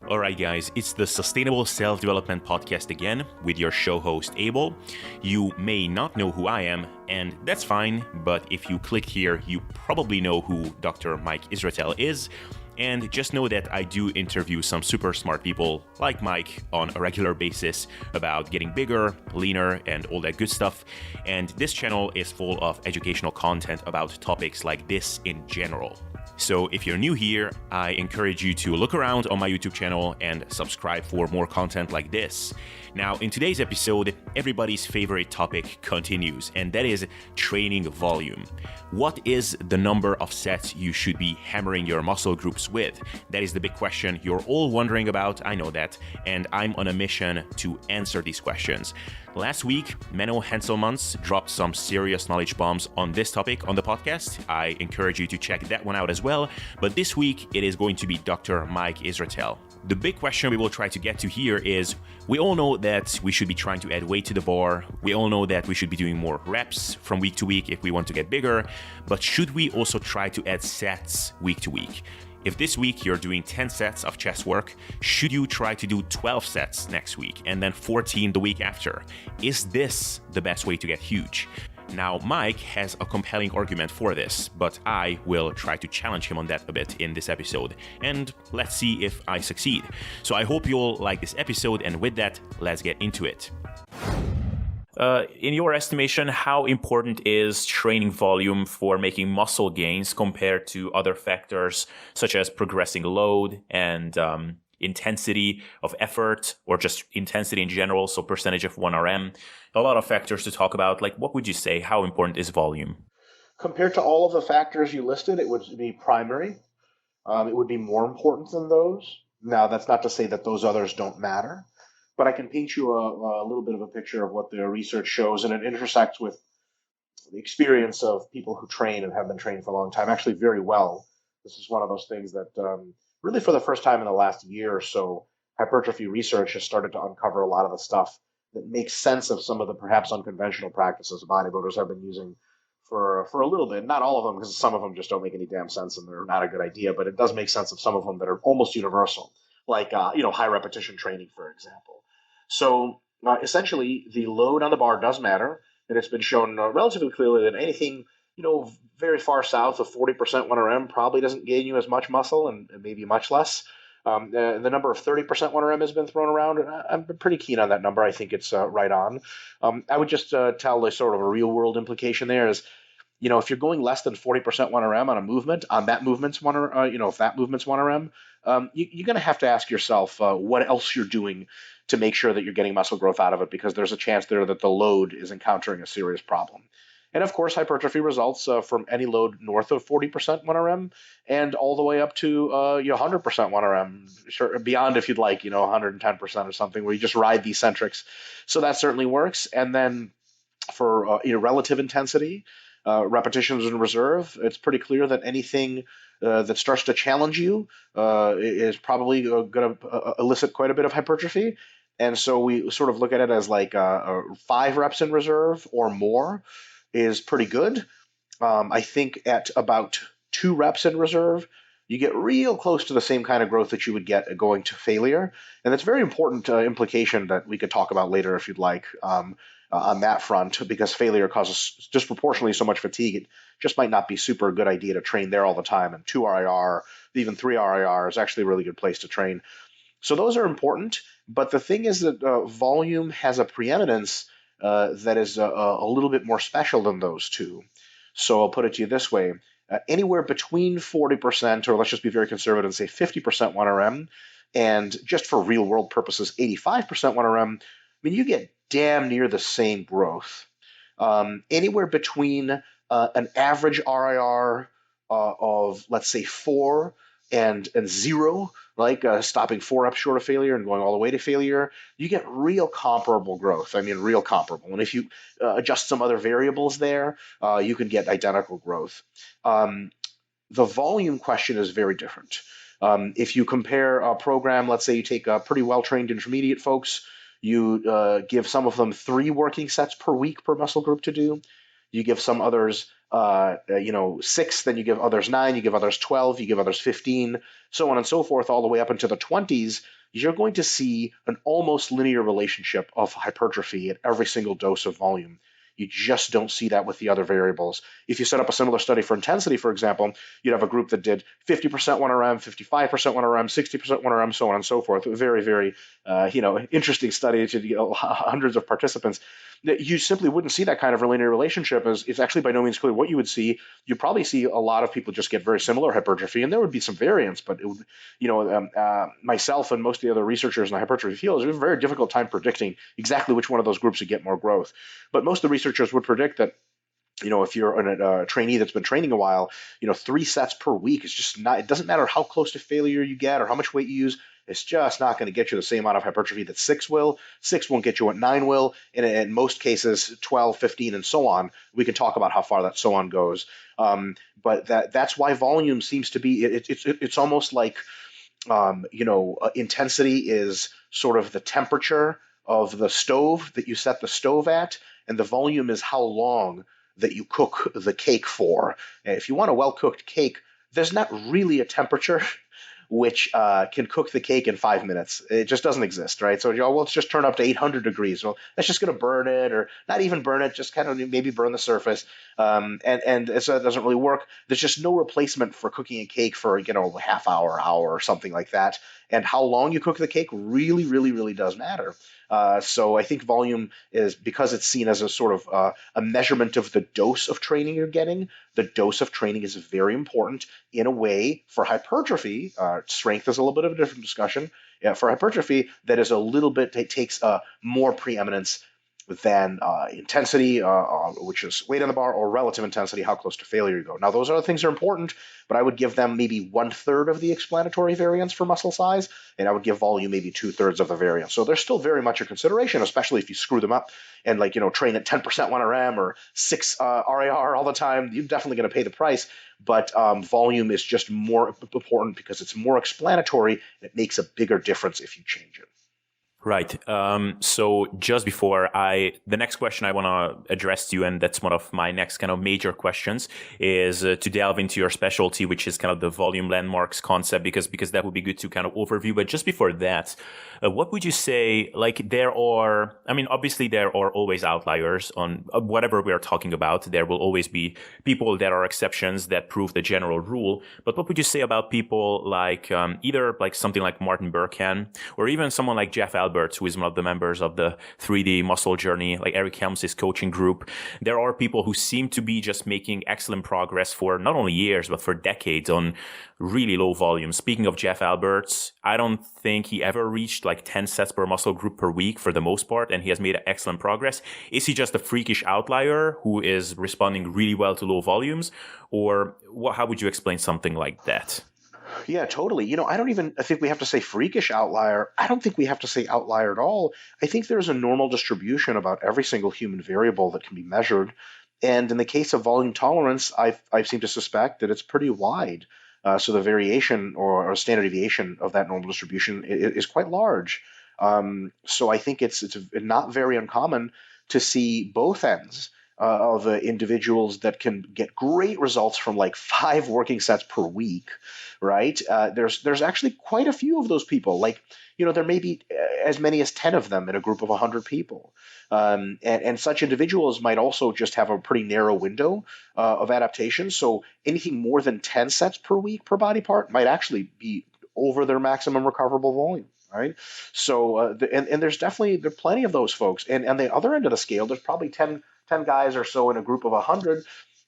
Alright, guys, it's the Sustainable Self-Development Podcast again with your show host, Abel. You may not know who I am, and that's fine, but if you clicked here, you probably know who Dr. Mike Israetel is. And just know that I do interview some super smart people like Mike on a regular basis about getting bigger, leaner, and all that good stuff. And this channel is full of educational content about topics like this in general. So if you're new here, I encourage you to look around on my YouTube channel and subscribe for more content like this. Now, in today's episode, everybody's favorite topic continues, and that is training volume. What is the number of sets you should be hammering your muscle groups with? That is the big question you're all wondering about, I know that, and I'm on a mission to answer these questions. Last week, Menno Henselmans dropped some serious knowledge bombs on this topic on the podcast. I encourage you to check that one out as well, but this week it is going to be Dr. Mike Israetel. The big question we will try to get to here is, we all know that we should be trying to add weight to the bar. We all know that we should be doing more reps from week to week if we want to get bigger, but should we also try to add sets week to week? If this week you're doing 10 sets of chest work, should you try to do 12 sets next week and then 14 the week after? Is this the best way to get huge? Now, Mike has a compelling argument for this, but I will try to challenge him on that a bit in this episode, and let's see if I succeed. So I hope you'll like this episode, and with that, let's get into it. In your estimation, how important is training volume for making muscle gains compared to other factors such as progressing load and intensity of effort, or just intensity in general, so percentage of 1RM? A lot of factors to talk about. Like, what would you say? How important is volume? Compared to all of the factors you listed, it would be primary. It would be more important than those. Now, that's not to say that those others don't matter, but I can paint you a little bit of a picture of what the research shows, and it intersects with the experience of people who train and have been training for a long time, actually very well. This is one of those things that really for the first time in the last year or so, hypertrophy research has started to uncover a lot of the stuff that makes sense of some of the perhaps unconventional practices bodybuilders have been using for a little bit. Not all of them, because some of them just don't make any damn sense and they're not a good idea, but it does make sense of some of them that are almost universal, like high repetition training, for example. So essentially, the load on the bar does matter, and it's been shown relatively clearly that anything very far south of 40% 1RM probably doesn't gain you as much muscle, and maybe much less. The number of 30% 1RM has been thrown around, and I'm pretty keen on that number. I think it's right on. I would just tell the sort of a real world implication there is, if you're going less than 40% 1RM on a movement, on that movement's if that movement's 1RM, you're going to have to ask yourself what else you're doing to make sure that you're getting muscle growth out of it, because there's a chance there that the load is encountering a serious problem. And of course, hypertrophy results from any load north of 40% 1RM and all the way up to 100% 1RM, sure, beyond if you'd like, 110% or something, where you just ride the eccentrics. So that certainly works. And then for relative intensity, repetitions in reserve, it's pretty clear that anything that starts to challenge you is probably going to elicit quite a bit of hypertrophy. And so we sort of look at it as like 5 reps in reserve or more is pretty good. I think at about 2 reps in reserve, you get real close to the same kind of growth that you would get going to failure. And that's a very important implication that we could talk about later if you'd like on that front, because failure causes disproportionately so much fatigue. It just might not be super good idea to train there all the time. And 2 RIR, even 3 RIR is actually a really good place to train. So those are important. But the thing is that volume has a preeminence that is a little bit more special than those two. So I'll put it to you this way. Anywhere between 40%, or let's just be very conservative and say 50% 1RM, and just for real world purposes, 85% 1RM, you get damn near the same growth. Anywhere between an average RIR of, let's say, 4 and 0, like stopping 4 reps short of failure and going all the way to failure, you get real comparable growth. Real comparable. And if you adjust some other variables there, you can get identical growth. The volume question is very different. If you compare a program, let's say you take pretty well-trained intermediate folks, you give some of them 3 working sets per week per muscle group to do. You give some others 6, then you give others 9, you give others 12, you give others 15, so on and so forth, all the way up into the 20s, you're going to see an almost linear relationship of hypertrophy at every single dose of volume. You just don't see that with the other variables. If you set up a similar study for intensity, for example, you'd have a group that did 50% 1RM, 55% 1RM, 60% 1RM, so on and so forth. Very, very, interesting study to get hundreds of participants. You simply wouldn't see that kind of linear relationship. As it's actually by no means clear what you would see. You probably see a lot of people just get very similar hypertrophy, and there would be some variance, but it would, myself and most of the other researchers in the hypertrophy field, it's a very difficult time predicting exactly which one of those groups would get more growth. But most of the researchers would predict that, if you're a trainee that's been training a while, 3 sets per week is just not, it doesn't matter how close to failure you get or how much weight you use, it's just not going to get you the same amount of hypertrophy that 6 will. 6 won't get you what 9 will. And in most cases, 12, 15, and so on. We can talk about how far that so on goes. But that's why volume seems to be, it's almost like, intensity is sort of the temperature of the stove that you set the stove at, and the volume is how long that you cook the cake for. And if you want a well-cooked cake, there's not really a temperature which can cook the cake in 5 minutes. It just doesn't exist, right? So, let's just turn up to 800 degrees. Well, that's just going to burn it, or not even burn it, just kind of maybe burn the surface. And so that doesn't really work. There's just no replacement for cooking a cake for, half hour, or something like that. And how long you cook the cake really, really, really does matter. So I think volume is, because it's seen as a sort of a measurement of the dose of training you're getting. The dose of training is very important in a way for hypertrophy. Strength is a little bit of a different discussion. For hypertrophy, that is a little bit, it takes more preeminence than intensity, which is weight on the bar, or relative intensity, how close to failure you go. Now, those other things are important, but I would give them maybe 1/3 of the explanatory variance for muscle size, and I would give volume maybe 2/3 of the variance. So they're still very much a consideration, especially if you screw them up and train at 10% 1RM or 6 RAR all the time. You're definitely going to pay the price. But volume is just more important because it's more explanatory, and it makes a bigger difference if you change it. Right. So just before the next question I want to address to you, and that's one of my next kind of major questions, is to delve into your specialty, which is kind of the volume landmarks concept, because that would be good to kind of overview. But just before that, what would you say, obviously there are always outliers on whatever we are talking about. There will always be people that are exceptions that prove the general rule. But what would you say about people like either like something like Martin Berkhan, or even someone like Jeff Albert, who is one of the members of the 3D Muscle Journey, like Eric Helms' coaching group? There are people who seem to be just making excellent progress for not only years, but for decades on really low volumes. Speaking of Jeff Alberts, I don't think he ever reached like 10 sets per muscle group per week for the most part, and he has made excellent progress. Is he just a freakish outlier who is responding really well to low volumes? Or how would you explain something like that? Yeah, totally. I don't even think we have to say freakish outlier. I don't think we have to say outlier at all. I think there's a normal distribution about every single human variable that can be measured. And in the case of volume tolerance, I've seemed to suspect that it's pretty wide. So the variation or standard deviation of that normal distribution is quite large. So I think it's not very uncommon to see both ends of individuals that can get great results from like 5 working sets per week, right? There's actually quite a few of those people. Like, there may be as many as 10 of them in a group of 100 people. And such individuals might also just have a pretty narrow window of adaptation. So anything more than 10 sets per week per body part might actually be over their maximum recoverable volume. Right. So, and there are plenty of those folks. And on the other end of the scale, there's probably 10 guys or so in a group of 100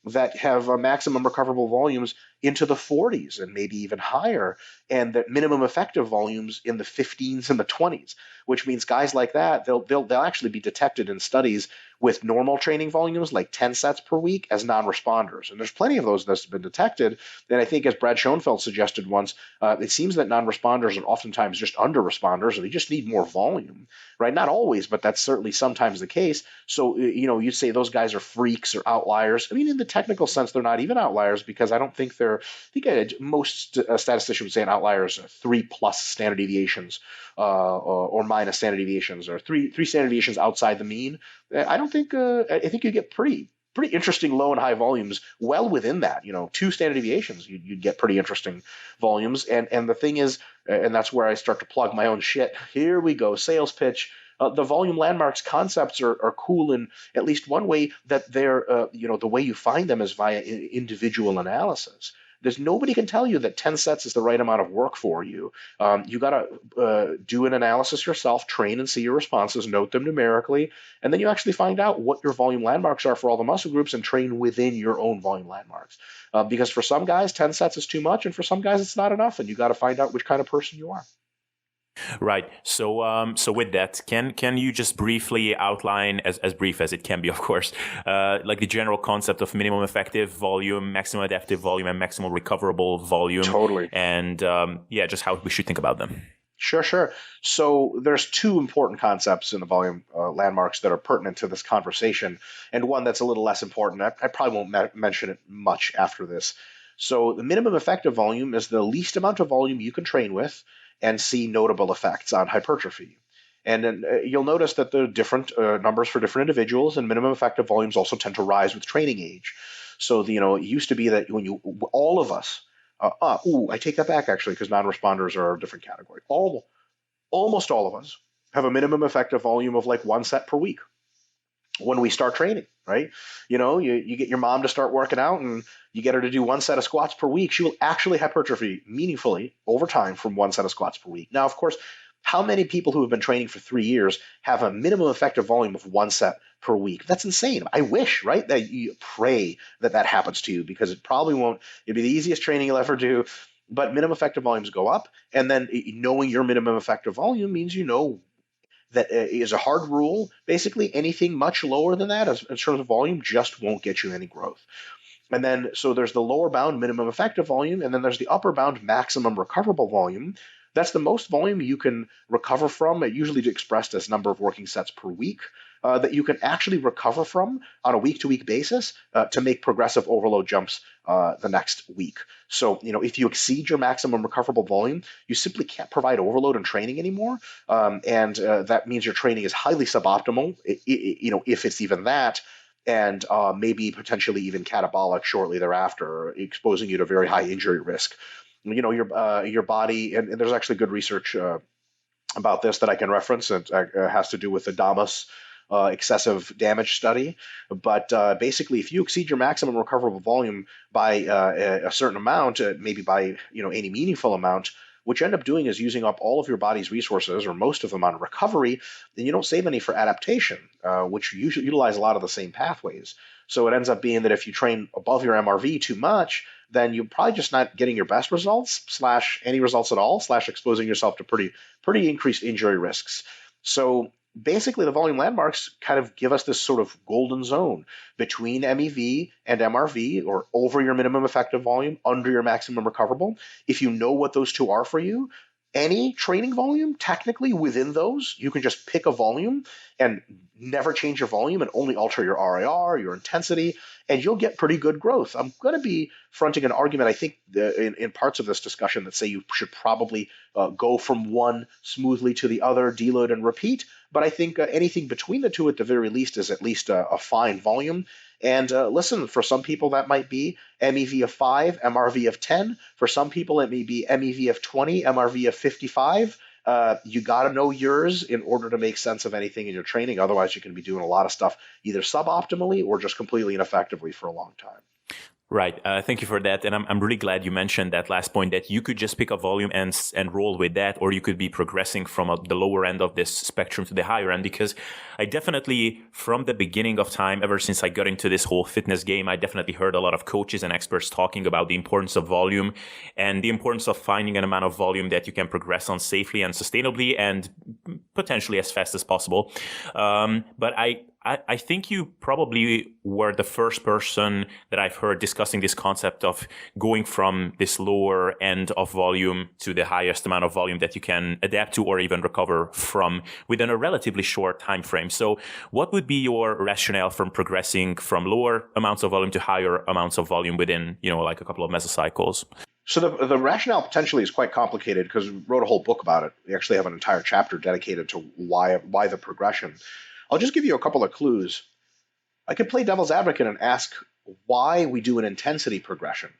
that have maximum recoverable volumes into the 40s and maybe even higher, and the minimum effective volumes in the 15s and the 20s, which means guys like that, they'll actually be detected in studies with normal training volumes like 10 sets per week as non-responders. And there's plenty of those that's been detected. And I think, as Brad Schoenfeld suggested once, it seems that non-responders are oftentimes just under-responders, and they just need more volume, right? Not always, but that's certainly sometimes the case. So, you say those guys are freaks or outliers. I mean, in the technical sense, they're not even outliers, because I don't think most statisticians would say an outlier is 3+ standard deviations or -standard deviations, or three standard deviations outside the mean. I think you get pretty pretty interesting low and high volumes well within that. 2 standard deviations, you'd get pretty interesting volumes. And the thing is, and that's where I start to plug my own shit. Here we go, sales pitch. The volume landmarks concepts are cool in at least one way, that they're, the way you find them is via individual analysis. There's nobody can tell you that 10 sets is the right amount of work for you. You got to do an analysis yourself, train and see your responses, note them numerically, and then you actually find out what your volume landmarks are for all the muscle groups and train within your own volume landmarks. Because for some guys, 10 sets is too much, and for some guys, it's not enough, and you got to find out which kind of person you are. Right. So with that, can you just briefly outline, as brief as it can be, of course, like the general concept of minimum effective volume, maximum adaptive volume, and maximum recoverable volume? Totally. And just how we should think about them. Sure. So there's 2 important concepts in the volume landmarks that are pertinent to this conversation, and one that's a little less important. I probably won't mention it much after this. So the minimum effective volume is the least amount of volume you can train with and see notable effects on hypertrophy. And then you'll notice that there are different numbers for different individuals, and minimum effective volumes also tend to rise with training age. So it used to be that when all of us, I take that back actually, because non-responders are a different category. Almost all of us have a minimum effective volume of like 1 set per week when we start training, right? You get your mom to start working out, and you get her to do 1 set of squats per week. She will actually hypertrophy meaningfully over time from 1 set of squats per week. Now, of course, how many people who have been training for 3 years have a minimum effective volume of 1 set per week? That's insane. I wish, right, that you pray that happens to you, because it probably won't. It'd be the easiest training you'll ever do. But minimum effective volumes go up, and then knowing your minimum effective volume means that is a hard rule. Basically, anything much lower than that in terms of volume just won't get you any growth. And then, so there's the lower bound minimum effective volume, and then there's the upper bound maximum recoverable volume. That's the most volume you can recover from, usually expressed as number of working sets per week, that you can actually recover from on a week-to-week basis to make progressive overload jumps the next week. So, if you exceed your maximum recoverable volume, you simply can't provide overload in training anymore, and that means your training is highly suboptimal, if it's even that, and maybe potentially even catabolic shortly thereafter, exposing you to very high injury risk. Your body, and there's actually good research about this that I can reference. It has to do with the Damas excessive damage study. But basically, if you exceed your maximum recoverable volume by a certain amount, maybe by any meaningful amount, what you end up doing is using up all of your body's resources, or most of them, on recovery, then you don't save any for adaptation, which usually utilize a lot of the same pathways. So it ends up being that if you train above your MRV too much, then you're probably just not getting your best results, / any results at all, / exposing yourself to pretty increased injury risks. So basically, the volume landmarks kind of give us this sort of golden zone between MEV and MRV, or over your minimum effective volume, under your maximum recoverable. If you know what those two are for you, any training volume, technically within those, you can just pick a volume and never change your volume and only alter your RIR, your intensity, and you'll get pretty good growth. I'm going to be fronting an argument, I think, in parts of this discussion, that say you should probably go from one smoothly to the other, deload and repeat. But I think anything between the two, at the very least, is at least a fine volume. And listen, for some people that might be MEV of 5, MRV of 10. For some people it may be MEV of 20, MRV of 55. You got to know yours in order to make sense of anything in your training. Otherwise, you can be doing a lot of stuff either suboptimally or just completely ineffectively for a long time. Right. Thank you for that. And I'm really glad you mentioned that last point, that you could just pick a volume and roll with that, or you could be progressing from the lower end of this spectrum to the higher end. Because I definitely, from the beginning of time, ever since I got into this whole fitness game, I definitely heard a lot of coaches and experts talking about the importance of volume and the importance of finding an amount of volume that you can progress on safely and sustainably and potentially as fast as possible. But I think you probably were the first person that I've heard discussing this concept of going from this lower end of volume to the highest amount of volume that you can adapt to or even recover from within a relatively short time frame. So what would be your rationale from progressing from lower amounts of volume to higher amounts of volume within, like a couple of mesocycles? So the rationale potentially is quite complicated, because we wrote a whole book about it. We actually have an entire chapter dedicated to why the progression. I'll just give you a couple of clues. I could play devil's advocate and ask why we do an intensity progression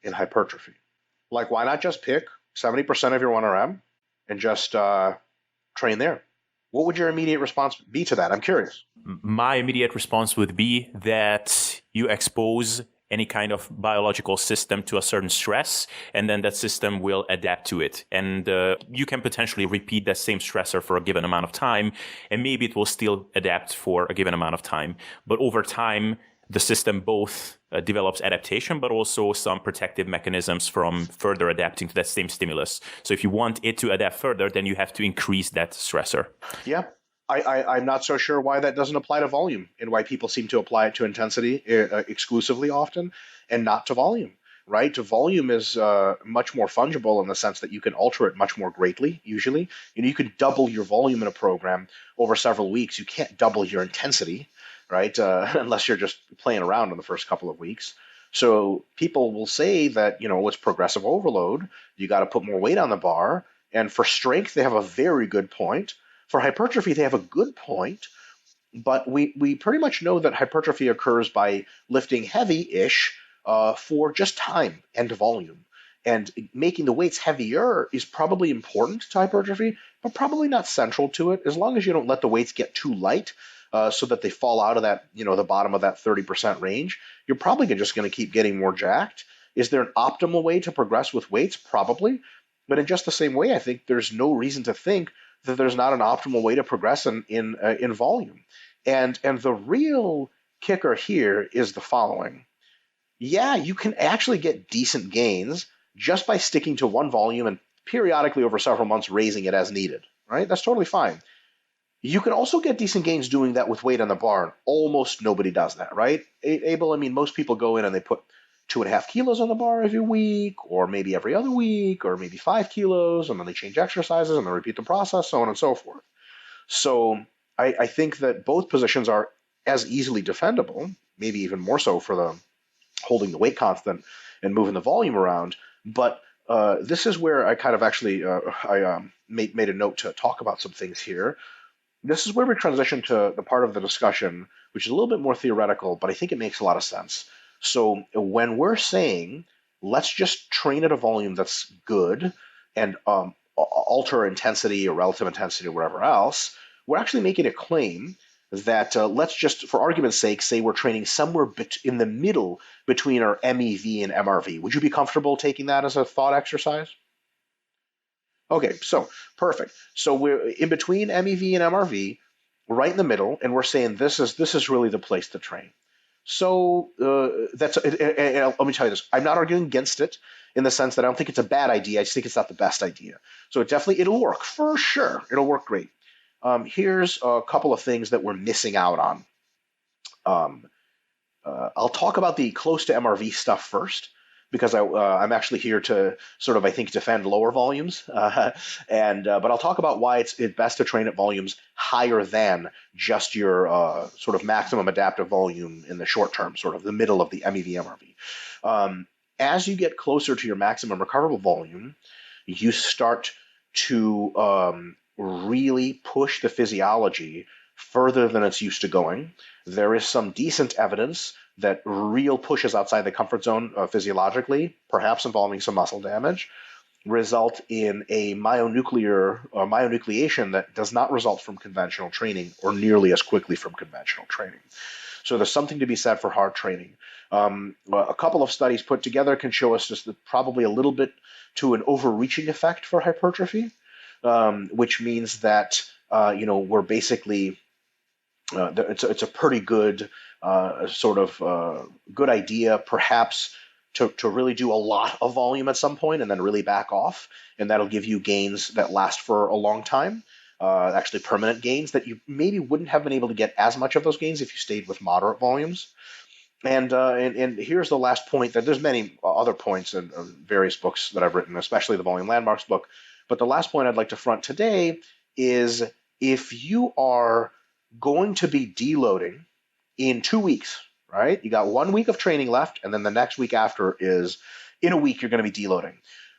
in hypertrophy. Like, why not just pick 70% of your 1RM and just train there? What would your immediate response be to that? I'm curious. My immediate response would be that you expose any kind of biological system to a certain stress, and then that system will adapt to it. And you can potentially repeat that same stressor for a given amount of time, and maybe it will still adapt for a given amount of time. But over time, the system both develops adaptation, but also some protective mechanisms from further adapting to that same stimulus. So if you want it to adapt further, then you have to increase that stressor. Yeah. I'm not so sure why that doesn't apply to volume and why people seem to apply it to intensity exclusively often and not to volume, right? To volume is much more fungible in the sense that you can alter it much more greatly, usually. You can double your volume in a program over several weeks. You can't double your intensity, right? Unless you're just playing around in the first couple of weeks. So people will say that, it's progressive overload. You got to put more weight on the bar. And for strength, they have a very good point. For hypertrophy, they have a good point, but we pretty much know that hypertrophy occurs by lifting heavy-ish for just time and volume. And making the weights heavier is probably important to hypertrophy, but probably not central to it, as long as you don't let the weights get too light so that they fall out of that, the bottom of that 30% range. You're probably just going to keep getting more jacked. Is there an optimal way to progress with weights? Probably. But in just the same way, I think there's no reason to think that there's not an optimal way to progress in volume. And the real kicker here is the following. Yeah, you can actually get decent gains just by sticking to one volume and periodically over several months raising it as needed, right? That's totally fine. You can also get decent gains doing that with weight on the bar, and almost nobody does that, right? Abel, most people go in and they put 2.5 kilos on the bar every week, or maybe every other week, or maybe 5 kilos, and then they change exercises and they repeat the process, so on and so forth. So I think that both positions are as easily defendable, maybe even more so for the holding the weight constant and moving the volume around. But this is where I kind of actually made a note to talk about some things here. This is where we transition to the part of the discussion, which is a little bit more theoretical, but I think it makes a lot of sense. So when we're saying, let's just train at a volume that's good and alter intensity or relative intensity or whatever else, we're actually making a claim that let's just, for argument's sake, say we're training somewhere in the middle between our MEV and MRV. Would you be comfortable taking that as a thought exercise? Okay, so perfect. So we're in between MEV and MRV, right in the middle, and we're saying this is really the place to train. So let me tell you this. I'm not arguing against it in the sense that I don't think it's a bad idea. I just think it's not the best idea. So it'll work for sure. It'll work great. Here's a couple of things that we're missing out on. I'll talk about the close to MRV stuff first, because I'm actually here to sort of, I think, defend lower volumes. But I'll talk about why it's best to train at volumes higher than just your sort of maximum adaptive volume in the short term, sort of the middle of the MEV MRV. As you get closer to your maximum recoverable volume, you start to really push the physiology further than it's used to going. There is some decent evidence that real pushes outside the comfort zone physiologically, perhaps involving some muscle damage, result in a myonucleation that does not result from conventional training or nearly as quickly from conventional training. So there's something to be said for hard training. A couple of studies put together can show us just probably a little bit to an overreaching effect for hypertrophy, which means that we're basically it's a pretty good good idea, perhaps, to really do a lot of volume at some point and then really back off, and that'll give you gains that last for a long time, actually permanent gains that you maybe wouldn't have been able to get as much of those gains if you stayed with moderate volumes. And here's the last point. That there's many other points in various books that I've written, especially the Volume Landmarks book. But the last point I'd like to front today is, if you are going to be deloading in 2 weeks, right? You got 1 week of training left, and then the next week after is, in a week, you're going to be deloading.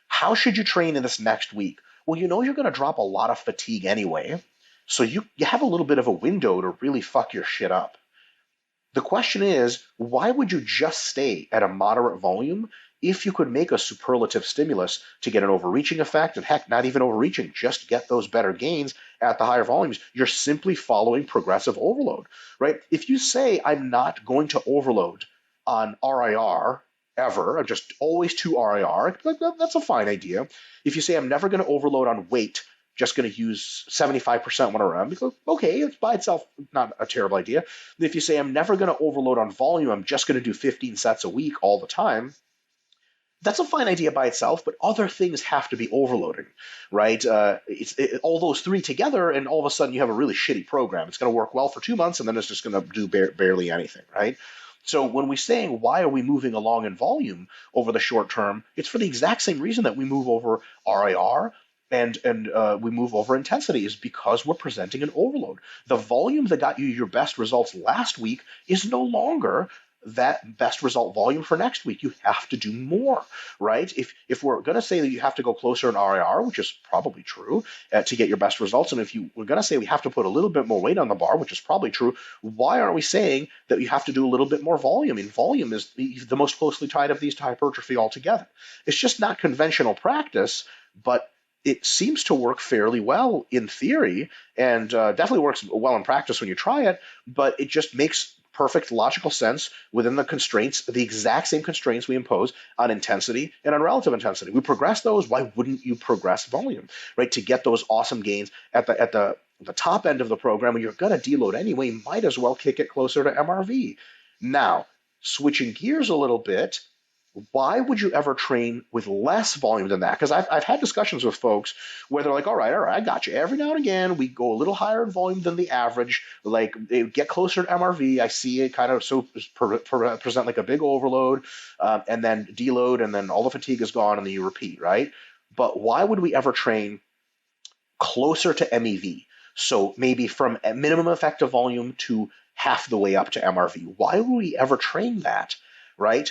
How should you train in this next week? Well, you're going to drop a lot of fatigue anyway, so you have a little bit of a window to really fuck your shit up. The question is, why would you just stay at a moderate volume if you could make a superlative stimulus to get an overreaching effect, and heck, not even overreaching, just get those better gains at the higher volumes? You're simply following progressive overload, right? If you say, I'm not going to overload on RIR ever, I'm just always to RIR, that's a fine idea. If you say, I'm never going to overload on weight, just going to use 75% when around, because okay, it's by itself not a terrible idea. If you say I'm never going to overload on volume, I'm just going to do 15 sets a week all the time, that's a fine idea by itself, but other things have to be overloading, right? All those three together, and all of a sudden you have a really shitty program. It's going to work well for 2 months, and then it's just going to do barely anything, right? So when we're saying why are we moving along in volume over the short term, it's for the exact same reason that we move over RIR and we move over intensity, is because we're presenting an overload. The volume that got you your best results last week is no longer that best result volume for next week. You have to do more, right? If we're going to say that you have to go closer in RIR, which is probably true, to get your best results, and if we're going to say we have to put a little bit more weight on the bar, which is probably true, why aren't we saying that you have to do a little bit more volume? I mean, volume is the most closely tied of these to hypertrophy altogether. It's just not conventional practice, but it seems to work fairly well in theory, and definitely works well in practice when you try it, but it just makes perfect logical sense within the constraints, the exact same constraints we impose on intensity and on relative intensity. We progress those. Why wouldn't you progress volume, right? To get those awesome gains at the top end of the program, when you're going to deload anyway, might as well kick it closer to MRV. Now, switching gears a little bit, why would you ever train with less volume than that? Because I've had discussions with folks where they're like, all right, I got you. Every now and again, we go a little higher in volume than the average. Like, they get closer to MRV. I see it kind of present like a big overload, and then deload, and then all the fatigue is gone, and then you repeat, right? But why would we ever train closer to MEV? So maybe from a minimum effective volume to half the way up to MRV. Why would we ever train that, right?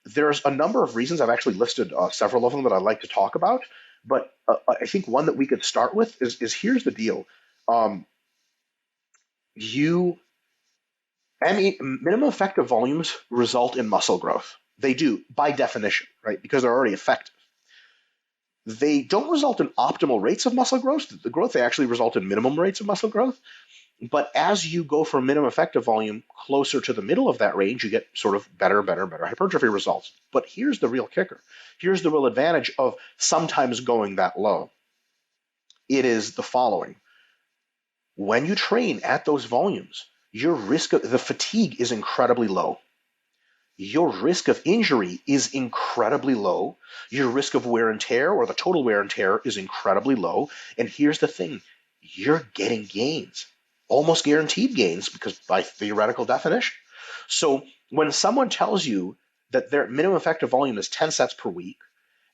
There's a number of reasons. I've actually listed several of them that I'd like to talk about, but I think one that we could start with is here's the deal. Minimum effective volumes result in muscle growth. They do, by definition, right? Because they're already effective. They don't result in optimal rates of muscle growth. The growth, they actually result in minimum rates of muscle growth. But as you go from minimum effective volume closer to the middle of that range, you get sort of better hypertrophy results. But here's the real kicker. Here's the real advantage of sometimes going that low. It is the following. When you train at those volumes, your risk of the fatigue is incredibly low. Your risk of injury is incredibly low. Your risk of wear and tear, or the total wear and tear, is incredibly low. And here's the thing. You're getting gains. Almost guaranteed gains, because by theoretical definition. So when someone tells you that their minimum effective volume is 10 sets per week,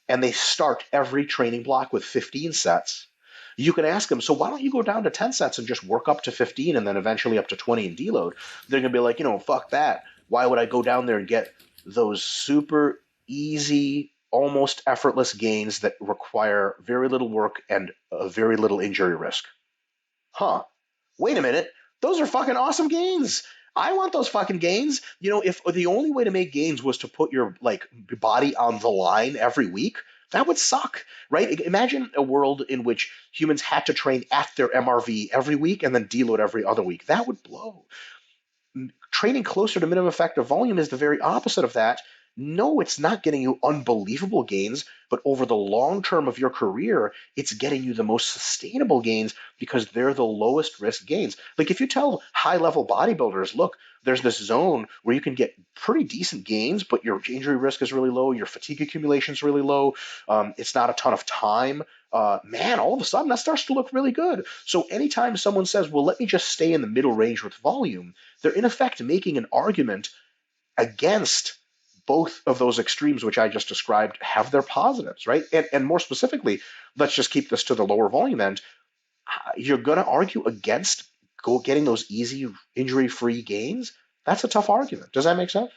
and they start every training block with 15 sets, you can ask them, so why don't you go down to 10 sets and just work up to 15 and then eventually up to 20 and deload? They're going to be like, fuck that. Why would I go down there and get those super easy, almost effortless gains that require very little work and very little injury risk? Wait a minute, those are fucking awesome gains. I want those fucking gains. If the only way to make gains was to put your body on the line every week, that would suck, right? Imagine a world in which humans had to train at their MRV every week and then deload every other week. That would blow. Training closer to minimum effective volume is the very opposite of that. No, it's not getting you unbelievable gains, but over the long term of your career, it's getting you the most sustainable gains because they're the lowest risk gains. Like if you tell high-level bodybuilders, look, there's this zone where you can get pretty decent gains, but your injury risk is really low, your fatigue accumulation is really low, it's not a ton of time, man, all of a sudden that starts to look really good. So anytime someone says, well, let me just stay in the middle range with volume, they're in effect making an argument against both of those extremes, which I just described, have their positives, right? And more specifically, let's just keep this to the lower volume end. You're going to argue against getting those easy injury-free gains. That's a tough argument. Does that make sense?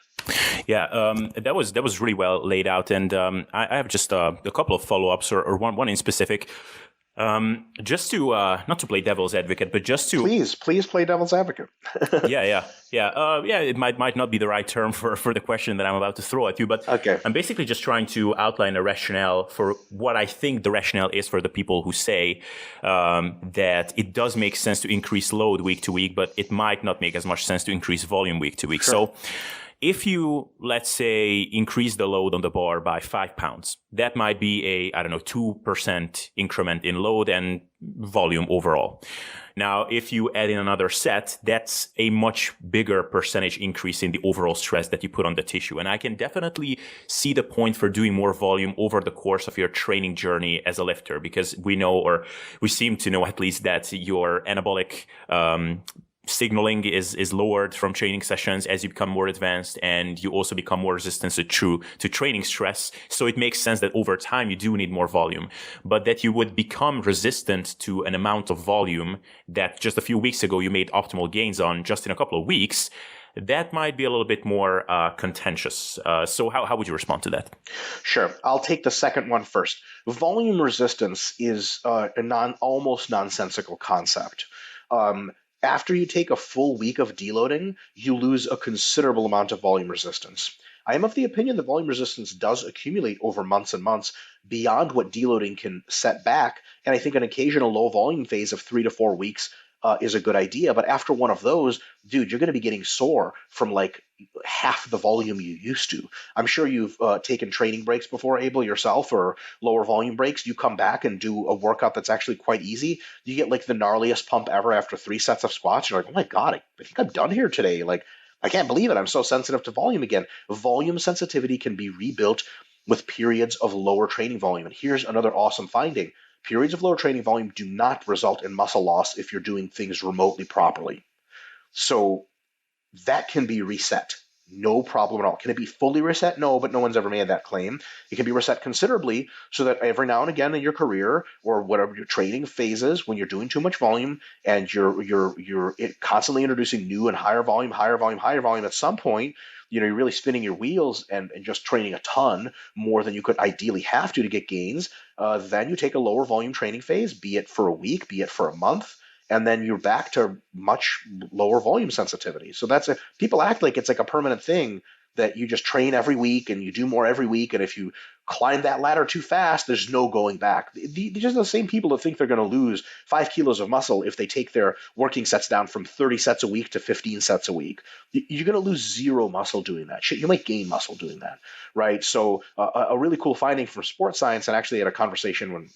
Yeah, that was really well laid out, and I have just a couple of follow-ups or one in specific. Just to not to play devil's advocate, but just to Please play devil's advocate. yeah. It might not be the right term for the question that I'm about to throw at you, but Okay. I'm basically just trying to outline a rationale for what I think the rationale is for the people who say that it does make sense to increase load week to week, but it might not make as much sense to increase volume week to week. Sure. So if you, let's say, increase the load on the bar by 5 pounds, that might be 2% increment in load and volume overall. Now, if you add in another set, that's a much bigger percentage increase in the overall stress that you put on the tissue. And I can definitely see the point for doing more volume over the course of your training journey as a lifter, because we know, or we seem to know at least, that your anabolic signaling is lowered from training sessions as you become more advanced, and you also become more resistant to training stress. So it makes sense that over time you do need more volume, but that you would become resistant to an amount of volume that just a few weeks ago you made optimal gains on just in a couple of weeks. That might be a little bit more contentious. So how would you respond to that? Sure. I'll take the second one first. Volume resistance is a almost nonsensical concept. After you take a full week of deloading, you lose a considerable amount of volume resistance. I am of the opinion that volume resistance does accumulate over months and months beyond what deloading can set back, and I think an occasional low volume phase of 3 to 4 weeks is a good idea. But after one of those, dude, you're going to be getting sore from like half the volume you used to. I'm sure you've taken training breaks before, Abel, yourself, or lower volume breaks. You come back and do a workout that's actually quite easy. You get like the gnarliest pump ever after 3 sets of squats. You're like, oh my God, I think I'm done here today. Like, I can't believe it. I'm so sensitive to volume again. Volume sensitivity can be rebuilt with periods of lower training volume. And here's another awesome finding. Periods of lower training volume do not result in muscle loss if you're doing things remotely properly. So that can be reset. No problem at all. Can it be fully reset? No, but no one's ever made that claim. It can be reset considerably so that every now and again in your career or whatever your training phases, when you're doing too much volume and you're constantly introducing new and higher volume, at some point, you're really spinning your wheels and just training a ton more than you could ideally have to get gains. Then you take a lower volume training phase, be it for a week, be it for a month, and then you're back to much lower volume sensitivity. So people act like it's like a permanent thing that you just train every week and you do more every week. And if you climb that ladder too fast, there's no going back. These are the same people that think they're going to lose 5 kilos of muscle if they take their working sets down from 30 sets a week to 15 sets a week. You're going to lose zero muscle doing that. Shit, you might gain muscle doing that, right? So a really cool finding from sports science, and actually had a conversation when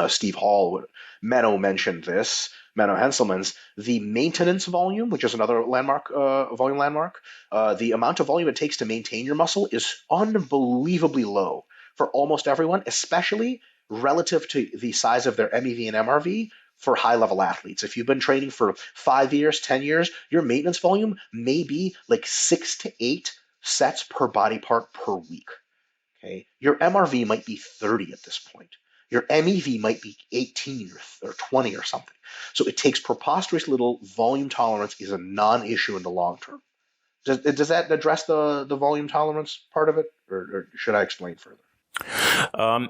Steve Hall, Menno mentioned this, Menno Henselmans, the maintenance volume, which is another volume landmark, the amount of volume it takes to maintain your muscle is unbelievably low for almost everyone, especially relative to the size of their MEV and MRV for high-level athletes. If you've been training for 5 years, 10 years, your maintenance volume may be like 6 to 8 sets per body part per week. Okay, your MRV might be 30 at this point. Your MEV might be 18 or 20 or something. So it takes preposterous little. Volume tolerance is a non-issue in the long term. Does that address the volume tolerance part of it, or should I explain further? One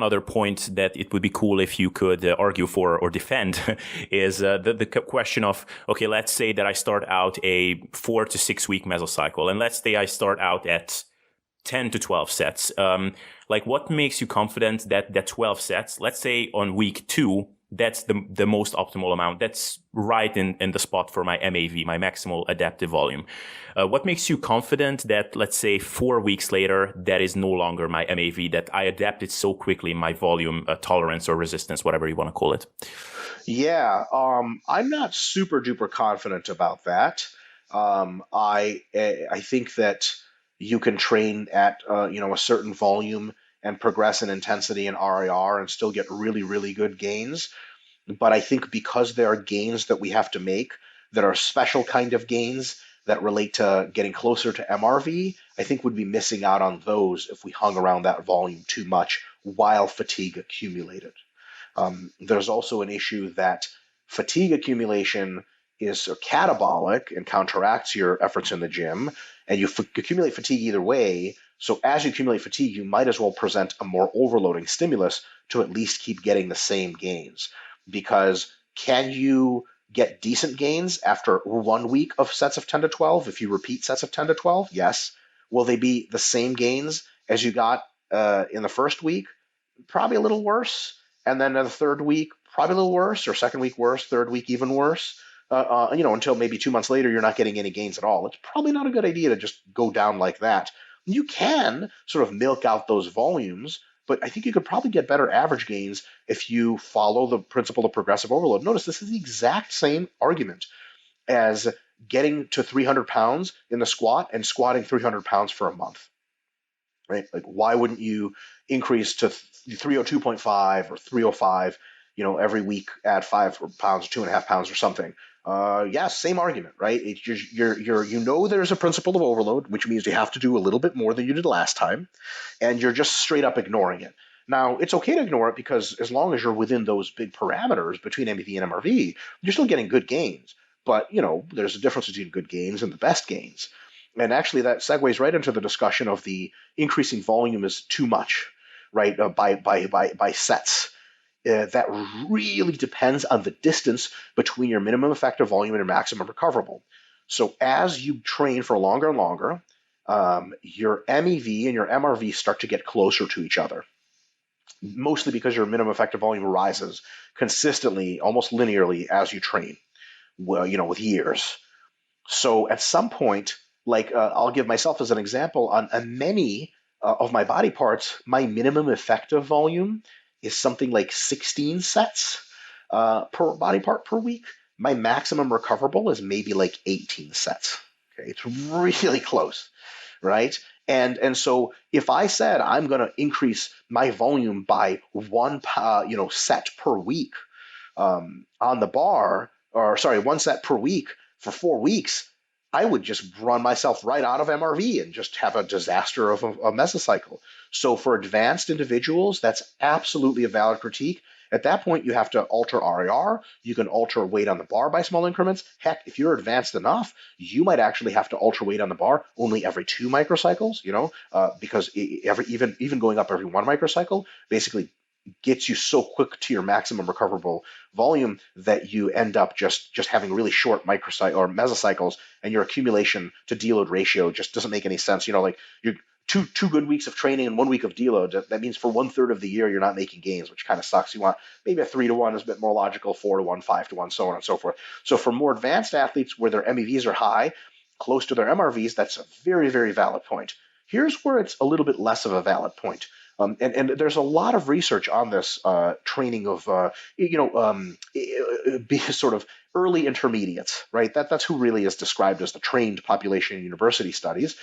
other point that it would be cool if you could argue for or defend is the question of, okay, let's say that I start out a 4 to 6 week mesocycle, and let's say I start out at 10 to 12 sets. Like, what makes you confident that 12 sets, let's say on week 2, that's the most optimal amount. That's right in the spot for my MAV, my maximal adaptive volume. What makes you confident that, let's say, 4 weeks later, that is no longer my MAV, that I adapted so quickly my volume tolerance or resistance, whatever you want to call it? Yeah, I'm not super duper confident about that. I think that you can train at a certain volume and progress in intensity and RIR and still get really, really good gains. But I think because there are gains that we have to make that are special kind of gains that relate to getting closer to MRV, I think we'd be missing out on those if we hung around that volume too much while fatigue accumulated. There's also an issue that fatigue accumulation is catabolic and counteracts your efforts in the gym, and you accumulate fatigue either way. So as you accumulate fatigue, you might as well present a more overloading stimulus to at least keep getting the same gains. Because can you get decent gains after 1 week of sets of 10 to 12 if you repeat sets of 10 to 12? Yes. Will they be the same gains as you got in the first week? Probably a little worse. And then in the third week, probably a little worse, or second week worse, third week even worse. Until maybe 2 months later, you're not getting any gains at all. It's probably not a good idea to just go down like that. You can sort of milk out those volumes, but I think you could probably get better average gains if you follow the principle of progressive overload. Notice this is the exact same argument as getting to 300 pounds in the squat and squatting 300 pounds for a month, right? Like, why wouldn't you increase to 302.5 or 305, every week, add 5 pounds or 2.5 pounds or something? Yeah, same argument, right? There's a principle of overload, which means you have to do a little bit more than you did last time, and you're just straight up ignoring it. Now, it's okay to ignore it because as long as you're within those big parameters between MEV and MRV, you're still getting good gains. But, there's a difference between good gains and the best gains. And actually, that segues right into the discussion of the increasing volume is too much, right? By sets. That really depends on the distance between your minimum effective volume and your maximum recoverable. So as you train for longer and longer, your MEV and your MRV start to get closer to each other, mostly because your minimum effective volume rises consistently, almost linearly as you train, with years. So at some point, I'll give myself as an example, on many of my body parts, my minimum effective volume is something like 16 sets per body part per week. My maximum recoverable is maybe like 18 sets. Okay, it's really close, right? And so if I said I'm going to increase my volume by one set per week on the bar, or sorry, one set per week for 4 weeks, I would just run myself right out of MRV and just have a disaster of a mesocycle. So for advanced individuals, that's absolutely a valid critique. At that point, you have to alter RAR. You can alter weight on the bar by small increments. Heck, if you're advanced enough, you might actually have to alter weight on the bar only every 2 microcycles, because even going up every 1 microcycle basically gets you so quick to your maximum recoverable volume that you end up just having really short microcycle or mesocycles, and your accumulation to deload ratio just doesn't make any sense. Like you're two good weeks of training and 1 week of deload. That means for 1/3 of the year you're not making gains, which kind of sucks. You want maybe a 3-to-1 is a bit more logical, 4-to-1, 5-to-1, so on and so forth. So for more advanced athletes where their MEVs are high, close to their MRVs, that's a very, very valid point. Here's where it's a little bit less of a valid point. And there's a lot of research on this training of, sort of early intermediates, right? That's who really is described as the trained population in university studies.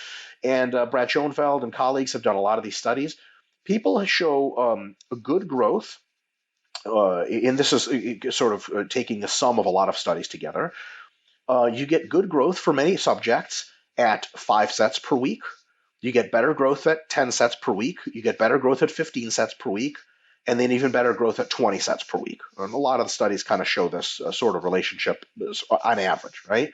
And Brad Schoenfeld and colleagues have done a lot of these studies. People show a good growth, and this is sort of taking the sum of a lot of studies together. You get good growth for many subjects at 5 sets per week. You get better growth at 10 sets per week. You get better growth at 15 sets per week, and then even better growth at 20 sets per week. And a lot of the studies kind of show this sort of relationship on average, right?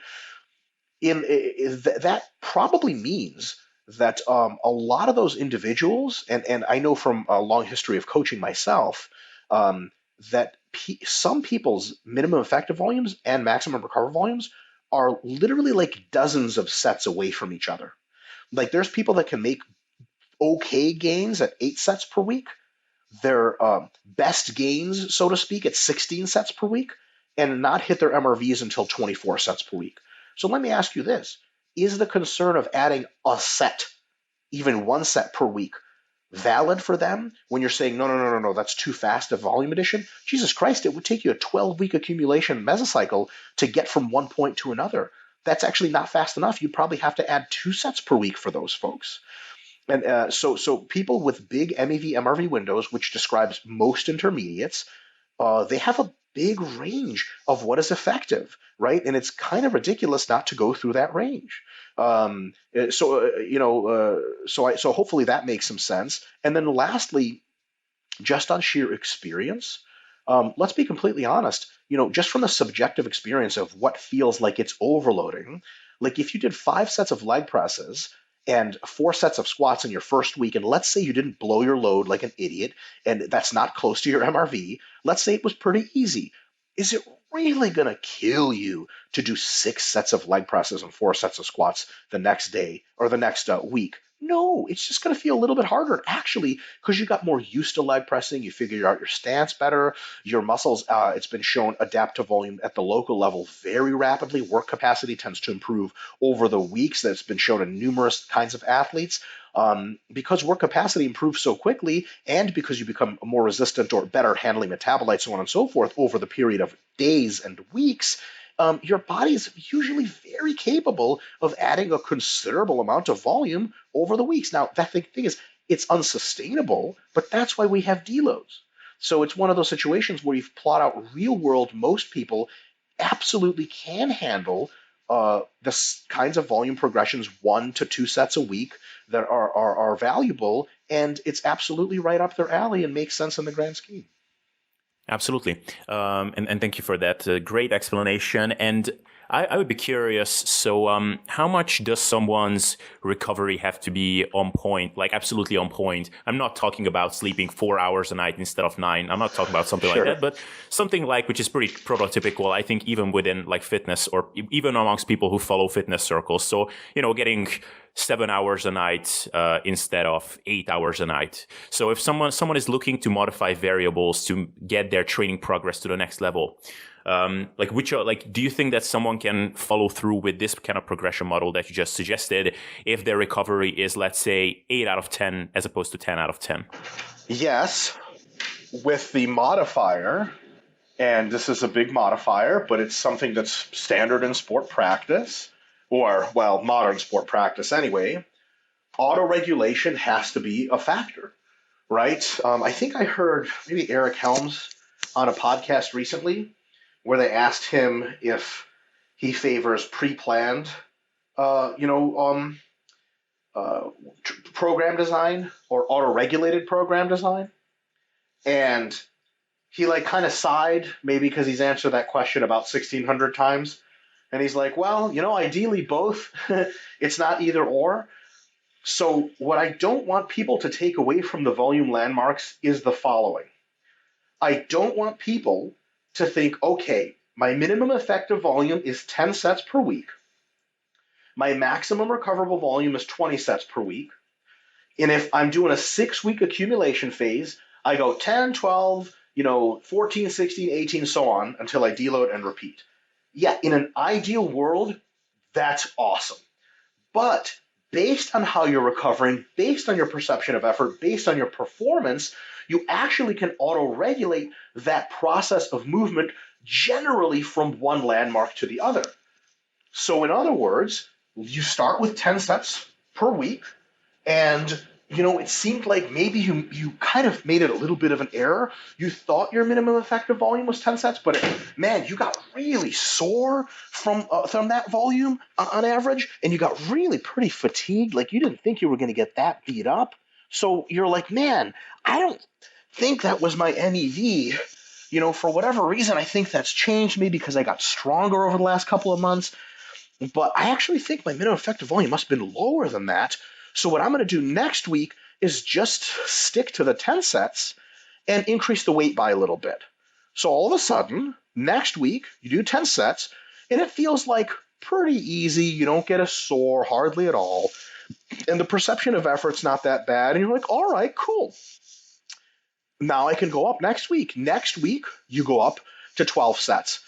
That probably means that a lot of those individuals, and I know from a long history of coaching myself, that some people's minimum effective volumes and maximum recovery volumes are literally like dozens of sets away from each other. Like there's people that can make okay gains at 8 sets per week, their best gains, so to speak, at 16 sets per week, and not hit their MRVs until 24 sets per week. So let me ask you this. Is the concern of adding a set, even 1 set per week, valid for them when you're saying, no, that's too fast a volume addition? Jesus Christ, it would take you a 12-week accumulation mesocycle to get from one point to another. That's actually not fast enough. You'd probably have to add 2 sets per week for those folks. And so people with big MEV, MRV windows, which describes most intermediates, they have a big range of what is effective, right? And it's kind of ridiculous not to go through that range. So hopefully that makes some sense. And then lastly, just on sheer experience, let's be completely honest, just from the subjective experience of what feels like it's overloading, like if you did 5 sets of leg presses and 4 sets of squats in your first week, and let's say you didn't blow your load like an idiot, and that's not close to your MRV, let's say it was pretty easy. Is it really going to kill you to do 6 sets of leg presses and 4 sets of squats the next day or the next week? No, it's just going to feel a little bit harder, actually, because you got more used to leg pressing. You figure out your stance better. Your muscles, it's been shown, adapt to volume at the local level very rapidly. Work capacity tends to improve over the weeks. That's been shown in numerous kinds of athletes. Because work capacity improves so quickly, and because you become more resistant or better handling metabolites, so on and so forth, over the period of days and weeks, your body is usually very capable of adding a considerable amount of volume over the weeks. Now, that thing is, it's unsustainable, but that's why we have deloads. So it's one of those situations where you've plot out real world, most people absolutely can handle the kinds of volume progressions, 1 to 2 sets a week, that are valuable, and it's absolutely right up their alley and makes sense in the grand scheme. Absolutely. And thank you for that great explanation. And I would be curious, so how much does someone's recovery have to be on point, like absolutely on point? I'm not talking about sleeping 4 hours a night instead of 9. I'm not talking about something like that, but something like, which is pretty prototypical, I think, even within like fitness or even amongst people who follow fitness circles. So, getting 7 hours a night instead of 8 hours a night. So if someone is looking to modify variables to get their training progress to the next level, do you think that someone can follow through with this kind of progression model that you just suggested if their recovery is, let's say, 8 out of 10 as opposed to 10 out of 10? Yes, with the modifier, and this is a big modifier, but it's something that's standard in sport practice, or, well, modern sport practice anyway. Autoregulation has to be a factor, right? I think I heard maybe Eric Helms on a podcast recently where they asked him if he favors pre-planned, program design or auto-regulated program design. And he kind of sighed, maybe because he's answered that question about 1,600 times. And he's like, well, ideally both. It's not either or. So what I don't want people to take away from the volume landmarks is the following. I don't want people to think, okay, my minimum effective volume is 10 sets per week. My maximum recoverable volume is 20 sets per week. And if I'm doing a 6-week accumulation phase, I go 10, 12, 14, 16, 18, so on until I deload and repeat. Yeah, in an ideal world, that's awesome. But based on how you're recovering, based on your perception of effort, based on your performance, you actually can auto-regulate that process of movement generally from one landmark to the other. So in other words, you start with 10 sets per week, and it seemed like maybe you kind of made it a little bit of an error. You thought your minimum effective volume was 10 sets, but man, you got really sore from that volume on average, and you got really pretty fatigued. Like you didn't think you were going to get that beat up. So you're like, man, I don't think that was my MEV. For whatever reason, I think that's changed maybe because I got stronger over the last couple of months. But I actually think my minimum effective volume must have been lower than that. So what I'm going to do next week is just stick to the 10 sets and increase the weight by a little bit. So all of a sudden, next week, you do 10 sets, and it feels like pretty easy. You don't get a sore hardly at all. And the perception of effort's not that bad. And you're like, all right, cool. Now I can go up next week. Next week, you go up to 12 sets.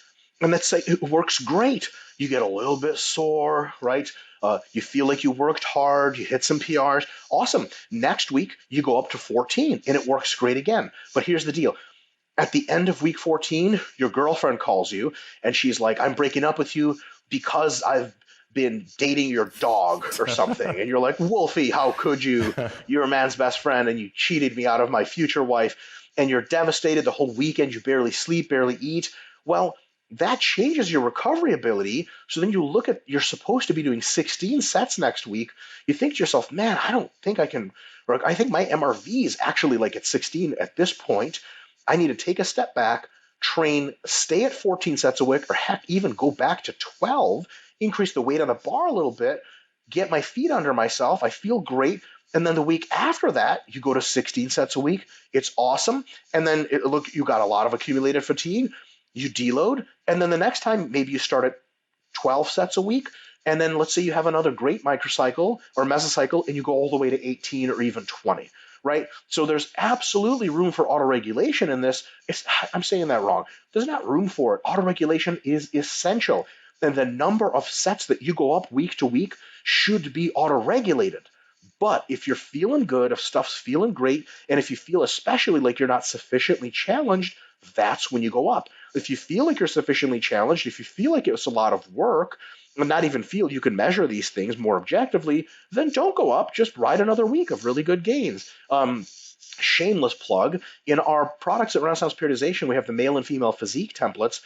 And let's say it works great. You get a little bit sore, right? You feel like you worked hard, you hit some PRs. Awesome. Next week, you go up to 14, and it works great again. But here's the deal. At the end of week 14, your girlfriend calls you, and she's like, I'm breaking up with you because I've been dating your dog or something. And you're like, Wolfie, how could you? You're a man's best friend, and you cheated me out of my future wife. And you're devastated the whole weekend. You barely sleep, barely eat. Well, that changes your recovery ability. So then you look at, you're supposed to be doing 16 sets next week. You think to yourself, man, I don't think I can, or I think my MRV is actually like at 16 at this point. I need to take a step back, train, stay at 14 sets a week, or heck, even go back to 12, increase the weight on the bar a little bit. get my feet under myself. I feel great. And then the week after that, you go to 16 sets a week. It's awesome. And then look, you got a lot of accumulated fatigue. You deload. And then the next time, maybe you start at 12 sets a week. And then let's say you have another great microcycle or mesocycle and you go all the way to 18 or even 20, right? So there's absolutely room for autoregulation in this. I'm saying that wrong. There's not room for it. Autoregulation is essential. And the number of sets that you go up week to week should be autoregulated. But if you're feeling good, if stuff's feeling great, and if you feel especially like you're not sufficiently challenged, that's when you go up. If you feel like you're sufficiently challenged, if you feel like it's a lot of work, and not even feel you can measure these things more objectively, then don't go up. Just ride another week of really good gains. Shameless plug, in our products at Renaissance Periodization, we have the male and female physique templates.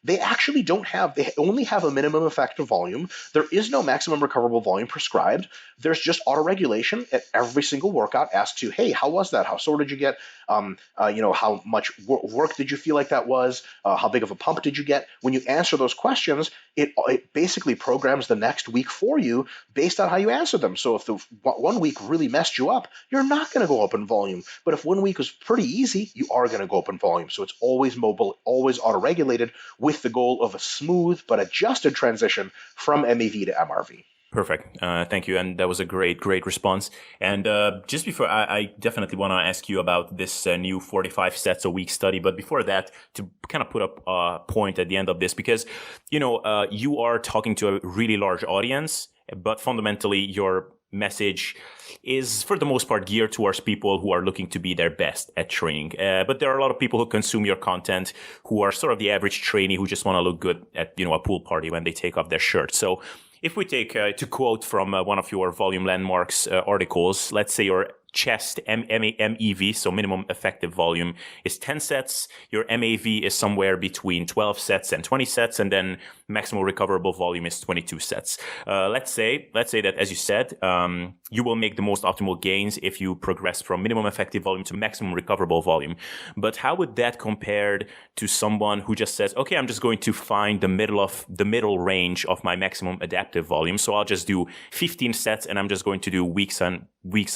They actually they only have a minimum effective volume. There is no maximum recoverable volume prescribed. There's just autoregulation at every single workout as to, hey, how was that? How sore did you get? How much work did you feel like that was? How big of a pump did you get? When you answer those questions, it basically programs the next week for you based on how you answer them. So if the one week really messed you up, you're not going to go up in volume. But if one week was pretty easy, you are going to go up in volume. So it's always mobile, always autoregulated, with the goal of a smooth but adjusted transition from MEV to MRV. Perfect. Thank you. And that was a great response. And just before, I definitely want to ask you about this new 45 sets a week study. But before that, to kind of put up a point at the end of this, because, you are talking to a really large audience, but fundamentally your message is for the most part geared towards people who are looking to be their best at training. But there are a lot of people who consume your content who are sort of the average trainee who just want to look good at, a pool party when they take off their shirt. So if we take, to quote from one of your volume landmarks articles, let's say your chest MEV, so minimum effective volume, is 10 sets. Your MAV is somewhere between 12 sets and 20 sets, and then maximum recoverable volume is 22 sets. Let's say that, as you said, you will make the most optimal gains if you progress from minimum effective volume to maximum recoverable volume. But how would that compare to someone who just says, okay, I'm just going to find the middle range of my maximum adaptive volume, so I'll just do 15 sets and I'm just going to do weeks on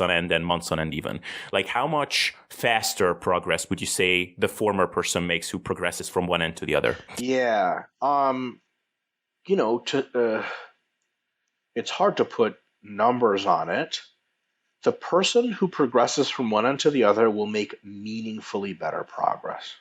end and months on end even. Like, how much faster progress would you say the former person makes who progresses from one end to the other? Yeah. It's hard to put numbers on it. The person who progresses from one end to the other will make meaningfully better progress.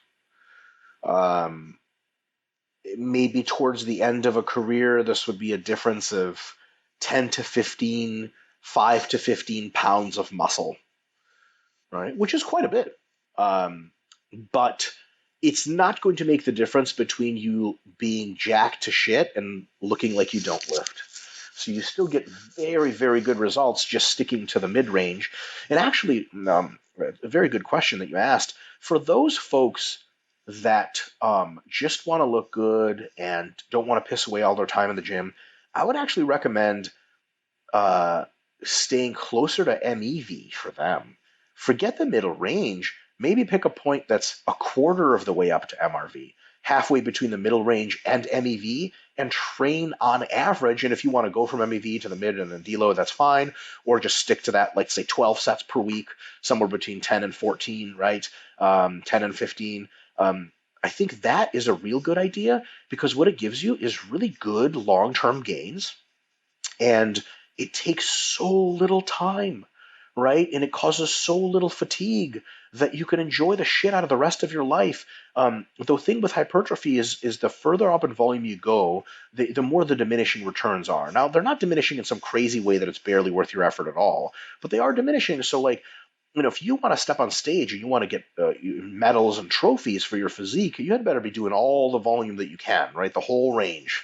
Maybe towards the end of a career, this would be a difference of 10 to 15, 5 to 15 pounds of muscle, right? Which is quite a bit. But it's not going to make the difference between you being jacked to shit and looking like you don't lift. So you still get very, very good results just sticking to the mid-range. And actually, a very good question that you asked. For those folks that just want to look good and don't want to piss away all their time in the gym, I would actually recommend staying closer to MEV for them. Forget the middle range. Maybe pick a point that's a quarter of the way up to MRV, halfway between the middle range and MEV, and train on average. And if you want to go from MEV to the mid and then deload, that's fine. Or just stick to that, like say 12 sets per week, somewhere between 10 and 14, right? 10 and 15. I think that is a real good idea, because what it gives you is really good long-term gains. And it takes so little time, right? And it causes so little fatigue that you can enjoy the shit out of the rest of your life. The thing with hypertrophy is the further up in volume you go, the more the diminishing returns are. Now, they're not diminishing in some crazy way that it's barely worth your effort at all, but they are diminishing. So, like, if you want to step on stage and you want to get medals and trophies for your physique, you had better be doing all the volume that you can, right? The whole range.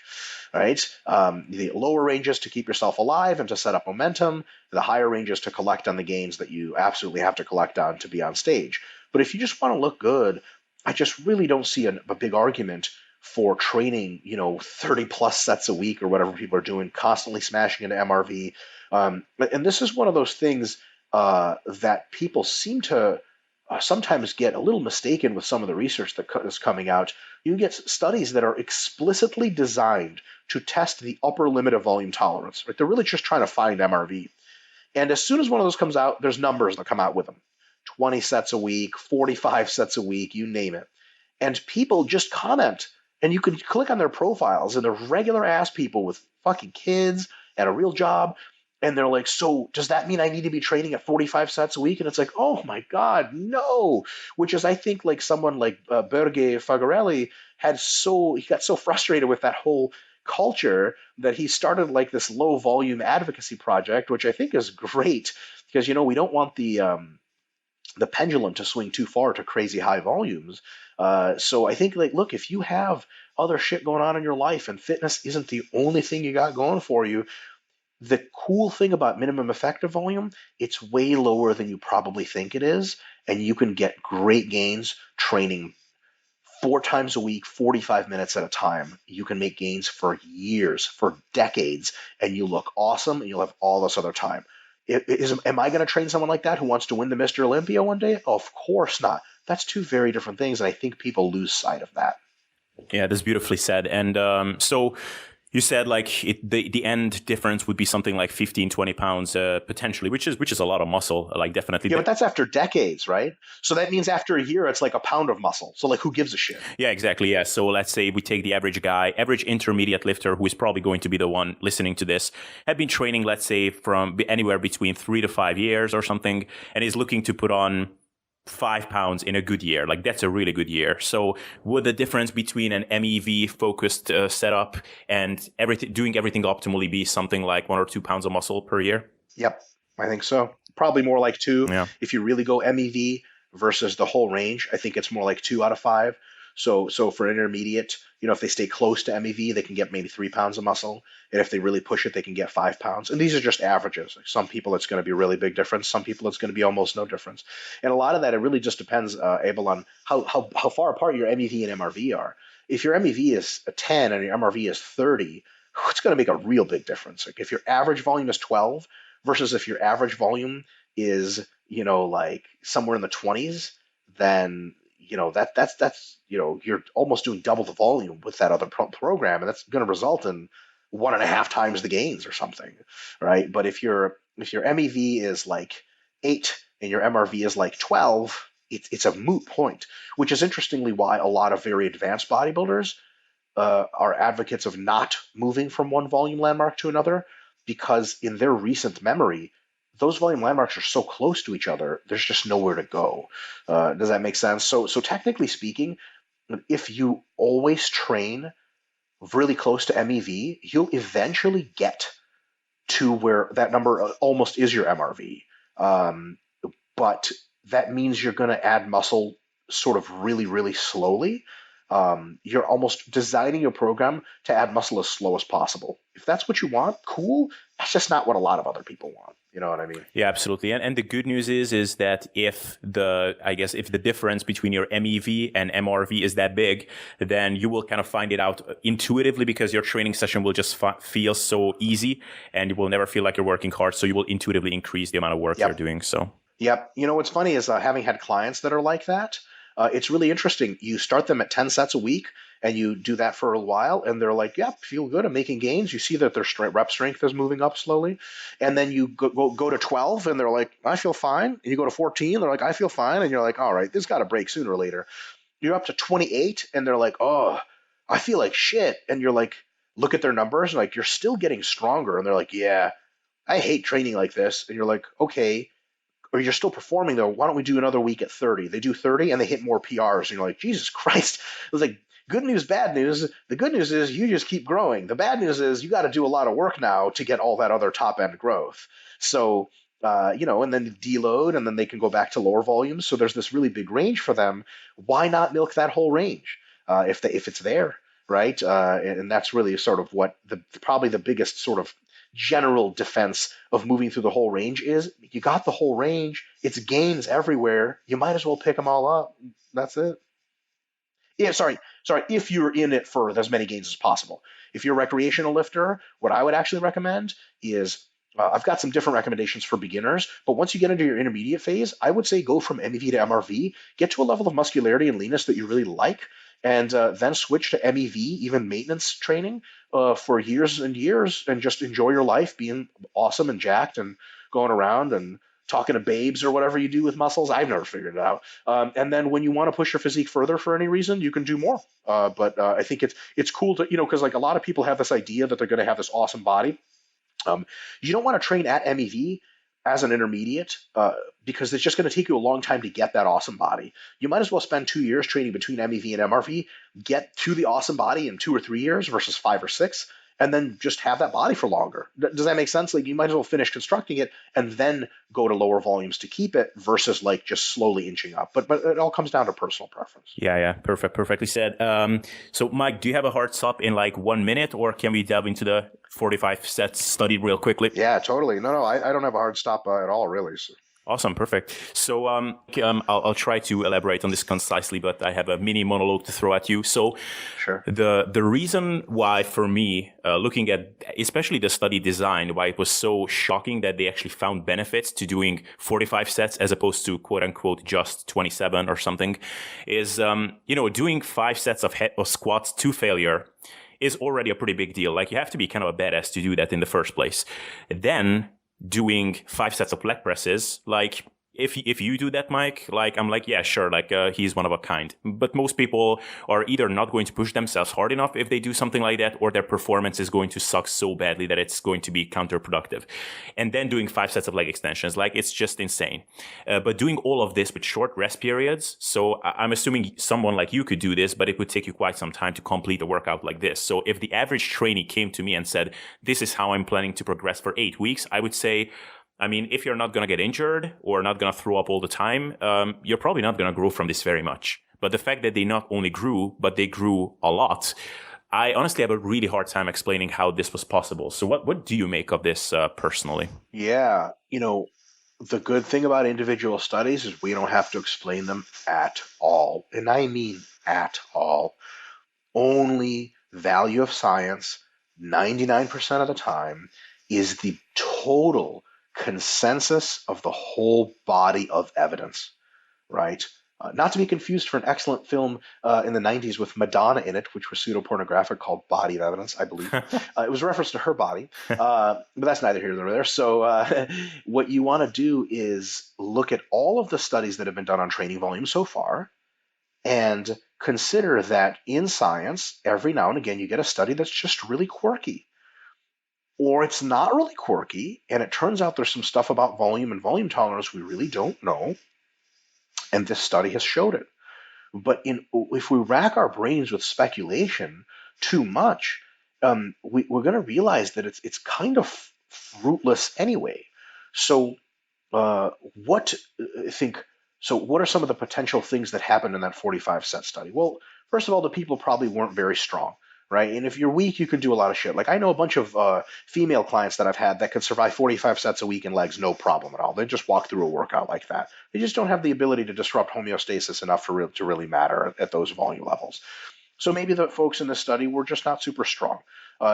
Right? The lower ranges to keep yourself alive and to set up momentum, the higher ranges to collect on the gains that you absolutely have to collect on to be on stage. But if you just want to look good, I just really don't see a big argument for training, 30 plus sets a week or whatever people are doing, constantly smashing into MRV. And this is one of those things that people seem to sometimes get a little mistaken with some of the research that is coming out. You get studies that are explicitly designed to test the upper limit of volume tolerance. Right? They're really just trying to find MRV. And as soon as one of those comes out, there's numbers that come out with them. 20 sets a week, 45 sets a week, you name it. And people just comment, and you can click on their profiles, and they're regular ass people with fucking kids and a real job. And they're like, so does that mean I need to be training at 45 sets a week? And it's like, oh my God, no. Which is, I think, like someone like Berge Fagarelli he got so frustrated with that whole culture that he started like this low volume advocacy project, which I think is great because, we don't want the pendulum to swing too far to crazy high volumes. So I think, like, look, if you have other shit going on in your life and fitness isn't the only thing you got going for you, the cool thing about minimum effective volume, it's way lower than you probably think it is, and you can get great gains training 4 times a week, 45 minutes at a time. You can make gains for years, for decades, and you look awesome, and you'll have all this other time. Am I going to train someone like that who wants to win the Mr. Olympia one day? Of course not. That's two very different things, and I think people lose sight of that. Yeah, that's beautifully said. And so you said like the end difference would be something like 15, 20 pounds potentially, which is a lot of muscle, like definitely. Yeah, but that's after decades, right? So that means after a year, it's like a pound of muscle. So like, who gives a shit? Yeah, exactly. Yeah. So let's say we take the average guy, average intermediate lifter, who is probably going to be the one listening to this, had been training, let's say, from anywhere between 3 to 5 years or something, and is looking to put on 5 pounds in a good year. Like that's a really good year. So would the difference between an MEV focused setup and doing everything optimally be something like 1 or 2 pounds of muscle per year? Yep, I think so. Probably more like 2. Yeah. If you really go MEV versus the whole range, I think it's more like 2 out of 5. So for intermediate, if they stay close to MEV, they can get maybe 3 pounds of muscle. And if they really push it, they can get 5 pounds. And these are just averages. Like some people, it's going to be a really big difference. Some people, it's going to be almost no difference. And a lot of that, it really just depends, Abel, on how far apart your MEV and MRV are. If your MEV is a 10 and your MRV is 30, it's going to make a real big difference. Like if your average volume is 12 versus if your average volume is, like somewhere in the 20s, then that's you're almost doing double the volume with that other program, and that's going to result in 1.5 times the gains or something, right? But if your MEV is like 8 and your MRV is like 12, it's a moot point. Which is interestingly why a lot of very advanced bodybuilders are advocates of not moving from one volume landmark to another, because in their recent memory, those volume landmarks are so close to each other, there's just nowhere to go. Does that make sense? So technically speaking, if you always train really close to MEV, you'll eventually get to where that number almost is your MRV. But that means you're going to add muscle sort of really, really slowly. You're almost designing your program to add muscle as slow as possible. If that's what you want, cool. That's just not what a lot of other people want. You know what I mean? Yeah, absolutely. And the good news is that if the difference between your MEV and MRV is that big, then you will kind of find it out intuitively, because your training session will just feel so easy, and you will never feel like you're working hard. So you will intuitively increase the amount of work you're doing. So. Yep. What's funny is having had clients that are like that, it's really interesting. You start them at 10 sets a week, and you do that for a while, and they're like, yep, feel good, I'm making gains. You see that their rep strength is moving up slowly. And then you go to 12, and they're like, I feel fine. And you go to 14, they're like, I feel fine. And you're like, all right, this got to break sooner or later. You're up to 28, and they're like, oh, I feel like shit. And you're like, look at their numbers, and like, you're still getting stronger. And they're like, yeah, I hate training like this. And you're like, okay. Or you're still performing though, why don't we do another week at 30? They do 30 and they hit more PRs. And you're like, Jesus Christ. It was like, good news, bad news. The good news is you just keep growing. The bad news is you got to do a lot of work now to get all that other top end growth. So, and then deload, and then they can go back to lower volumes. So there's this really big range for them. Why not milk that whole range if it's there, right? And that's really sort of what probably the biggest sort of general defense of moving through the whole range is. You got the whole range, it's gains everywhere, you might as well pick them all up. That's it. Yeah, sorry, if you're in it for as many gains as possible. If you're a recreational lifter, what I would actually recommend is I've got some different recommendations for beginners, but once you get into your intermediate phase, I would say go from MEV to MRV, get to a level of muscularity and leanness that you really like, and then switch to MEV, even maintenance training, for years and years, and just enjoy your life being awesome and jacked and going around and talking to babes or whatever you do with muscles. I've never figured it out. And then when you want to push your physique further for any reason, you can do more. But I think it's cool to, because like a lot of people have this idea that they're going to have this awesome body. You don't want to train at MEV as an intermediate because it's just going to take you a long time to get that awesome body. You might as well spend 2 years training between MEV and MRV, get to the awesome body in 2 or 3 years versus 5 or 6, and then just have that body for longer. Does that make sense? Like you might as well finish constructing it and then go to lower volumes to keep it versus like just slowly inching up. But it all comes down to personal preference. Yeah, perfectly said. So Mike, do you have a hard stop in like 1 minute, or can we delve into the 45 sets study real quickly? Yeah, totally. No, I don't have a hard stop at all, really. So. Awesome, perfect. So I'll try to elaborate on this concisely, but I have a mini monologue to throw at you. So sure. The reason why for me, looking at especially the study design, why it was so shocking that they actually found benefits to doing 45 sets as opposed to quote unquote just 27 or something is, doing 5 sets of squats to failure is already a pretty big deal. Like you have to be kind of a badass to do that in the first place. Then doing 5 sets of leg presses, like if you do that, Mike, like I'm like, yeah, sure, like he's one of a kind. But most people are either not going to push themselves hard enough if they do something like that, or their performance is going to suck so badly that it's going to be counterproductive. And then doing 5 sets of leg extensions, like it's just insane. But doing all of this with short rest periods, so I'm assuming someone like you could do this, but it would take you quite some time to complete a workout like this. So if the average trainee came to me and said, this is how I'm planning to progress for 8 weeks, I would say, I mean, if you're not going to get injured or not going to throw up all the time, you're probably not going to grow from this very much. But the fact that they not only grew, but they grew a lot, I honestly have a really hard time explaining how this was possible. So what do you make of this personally? Yeah, the good thing about individual studies is we don't have to explain them at all. And I mean at all. Only value of science, 99% of the time, is the total consensus of the whole body of evidence, right? Not to be confused for an excellent film in the 90s with Madonna in it, which was pseudo-pornographic, called Body of Evidence, I believe. It was a reference to her body, but that's neither here nor there. So what you want to do is look at all of the studies that have been done on training volume so far and consider that in science, every now and again, you get a study that's just really quirky. Or it's not really quirky, and it turns out there's some stuff about volume and volume tolerance we really don't know, and this study has showed it. But if we rack our brains with speculation too much, we're going to realize that it's kind of fruitless anyway. So what are some of the potential things that happened in that 45 set study? Well, first of all, the people probably weren't very strong. Right. And if you're weak, you can do a lot of shit. Like I know a bunch of female clients that I've had that could survive 45 sets a week in legs, no problem at all. They just walk through a workout like that. They just don't have the ability to disrupt homeostasis enough to really matter at those volume levels. So maybe the folks in this study were just not super strong.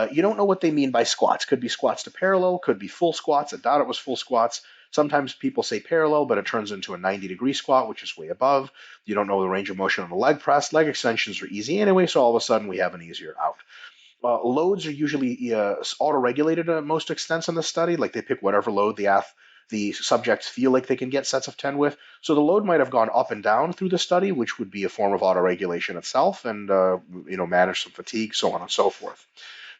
You don't know what they mean by squats. Could be squats to parallel, could be full squats. I doubt it was full squats. Sometimes people say parallel, but it turns into a 90-degree squat, which is way above. You don't know the range of motion on the leg press. Leg extensions are easy anyway, so all of a sudden we have an easier out. Loads are usually auto-regulated at most extents in the study. Like they pick whatever load the subjects feel like they can get sets of 10 with. So the load might have gone up and down through the study, which would be a form of auto-regulation itself, and manage some fatigue, so on and so forth.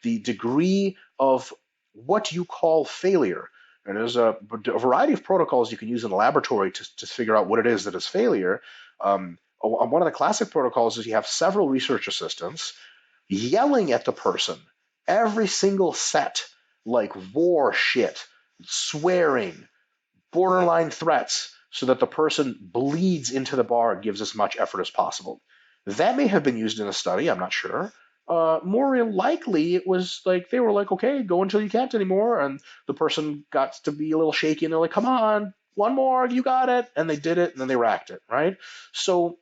The degree of what you call failure. And there's a variety of protocols you can use in the laboratory to figure out what it is that is failure. One of the classic protocols is you have several research assistants yelling at the person every single set, like war shit, swearing, borderline threats, so that the person bleeds into the bar and gives as much effort as possible. That may have been used in a study, I'm not sure. More likely, it was like they were like, okay, go until you can't anymore. And the person got to be a little shaky and they're like, come on, one more, you got it. And they did it and then they racked it, right? So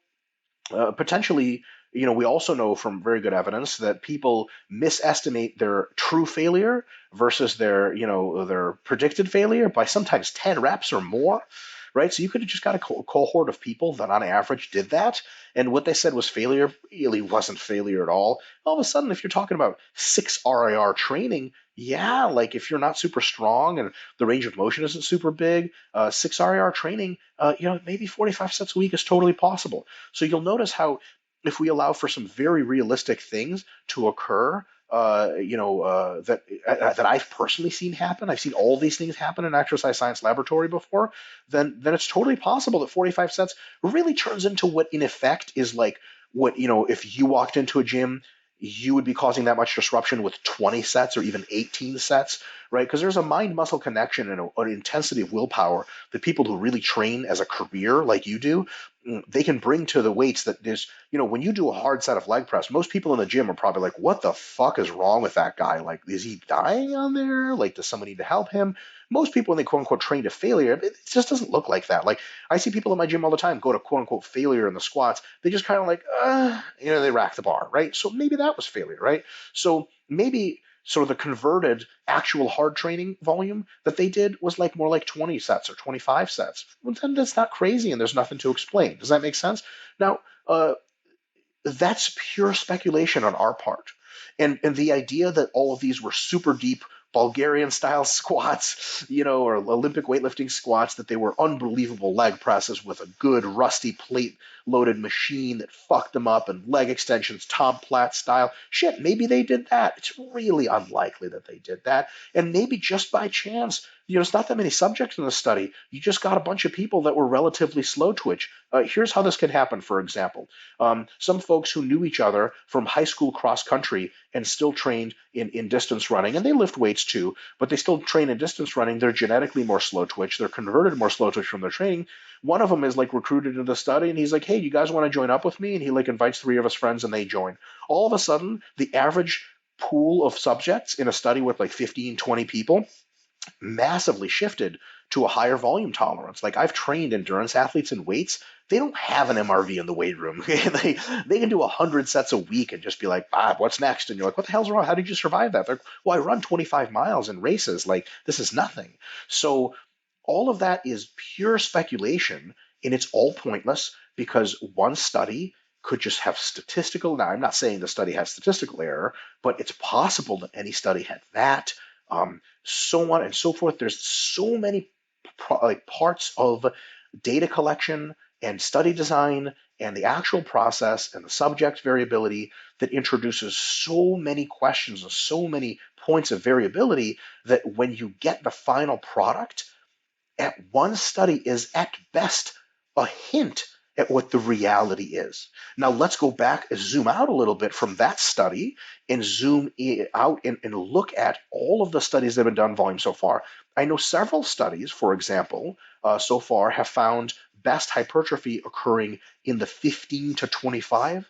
potentially, we also know from very good evidence that people misestimate their true failure versus their predicted failure by sometimes 10 reps or more, right? So you could have just got a cohort of people that on average did that, and what they said was failure really wasn't failure at all. All of a sudden, if you're talking about 6 RIR training, yeah, like if you're not super strong and the range of motion isn't super big, 6 RIR training, maybe 45 sets a week is totally possible. So you'll notice how if we allow for some very realistic things to occur, that I've personally seen happen. I've seen all these things happen in exercise science laboratory before. Then it's totally possible that 45 sets really turns into what in effect is like what if you walked into a gym, you would be causing that much disruption with 20 sets or even 18 sets, right? Because there's a mind-muscle connection and an intensity of willpower that people who really train as a career like you do, they can bring to the weights that there's, when you do a hard set of leg press, most people in the gym are probably like, what the fuck is wrong with that guy? Like, is he dying on there? Like, does somebody need to help him? Most people, when they quote unquote train to failure, it just doesn't look like that. Like, I see people in my gym all the time go to quote unquote failure in the squats. They just kind of like, they rack the bar, right? So maybe that was failure, right? So maybe sort of the converted actual hard training volume that they did was like more like 20 sets or 25 sets. Well, then that's not crazy and there's nothing to explain. Does that make sense? Now, that's pure speculation on our part. And the idea that all of these were super deep Bulgarian style squats, or Olympic weightlifting squats, that they were unbelievable leg presses with a good rusty plate loaded machine that fucked them up, and leg extensions, Tom Platt style. Shit, maybe they did that. It's really unlikely that they did that. And maybe just by chance, it's not that many subjects in the study. You just got a bunch of people that were relatively slow twitch. Here's how this could happen, for example. Some folks who knew each other from high school cross country and still trained in distance running, and they lift weights too, but they still train in distance running. They're genetically more slow twitch. They're converted more slow twitch from their training. One of them is like recruited into the study, and he's like, hey, you guys want to join up with me? And he like invites 3 of his friends, and they join. All of a sudden, the average pool of subjects in a study with like 15, 20 people massively shifted to a higher volume tolerance. Like, I've trained endurance athletes in weights. They don't have an MRV in the weight room. they can do 100 sets a week and just be like, Bob, what's next? And you're like, what the hell's wrong? How did you survive that? They're like, well, I run 25 miles in races. Like, this is nothing. So all of that is pure speculation, and it's all pointless because one study could just have statistical. Now, I'm not saying the study has statistical error, but it's possible that any study had that. So on and so forth. There's so many parts of data collection and study design and the actual process and the subject variability that introduces so many questions and so many points of variability that when you get the final product, at one study is at best a hint at what the reality is. Now let's go back and zoom out a little bit from that study and zoom out and look at all of the studies that have been done volume so far. I know several studies, for example, so far have found best hypertrophy occurring in the 15 to 25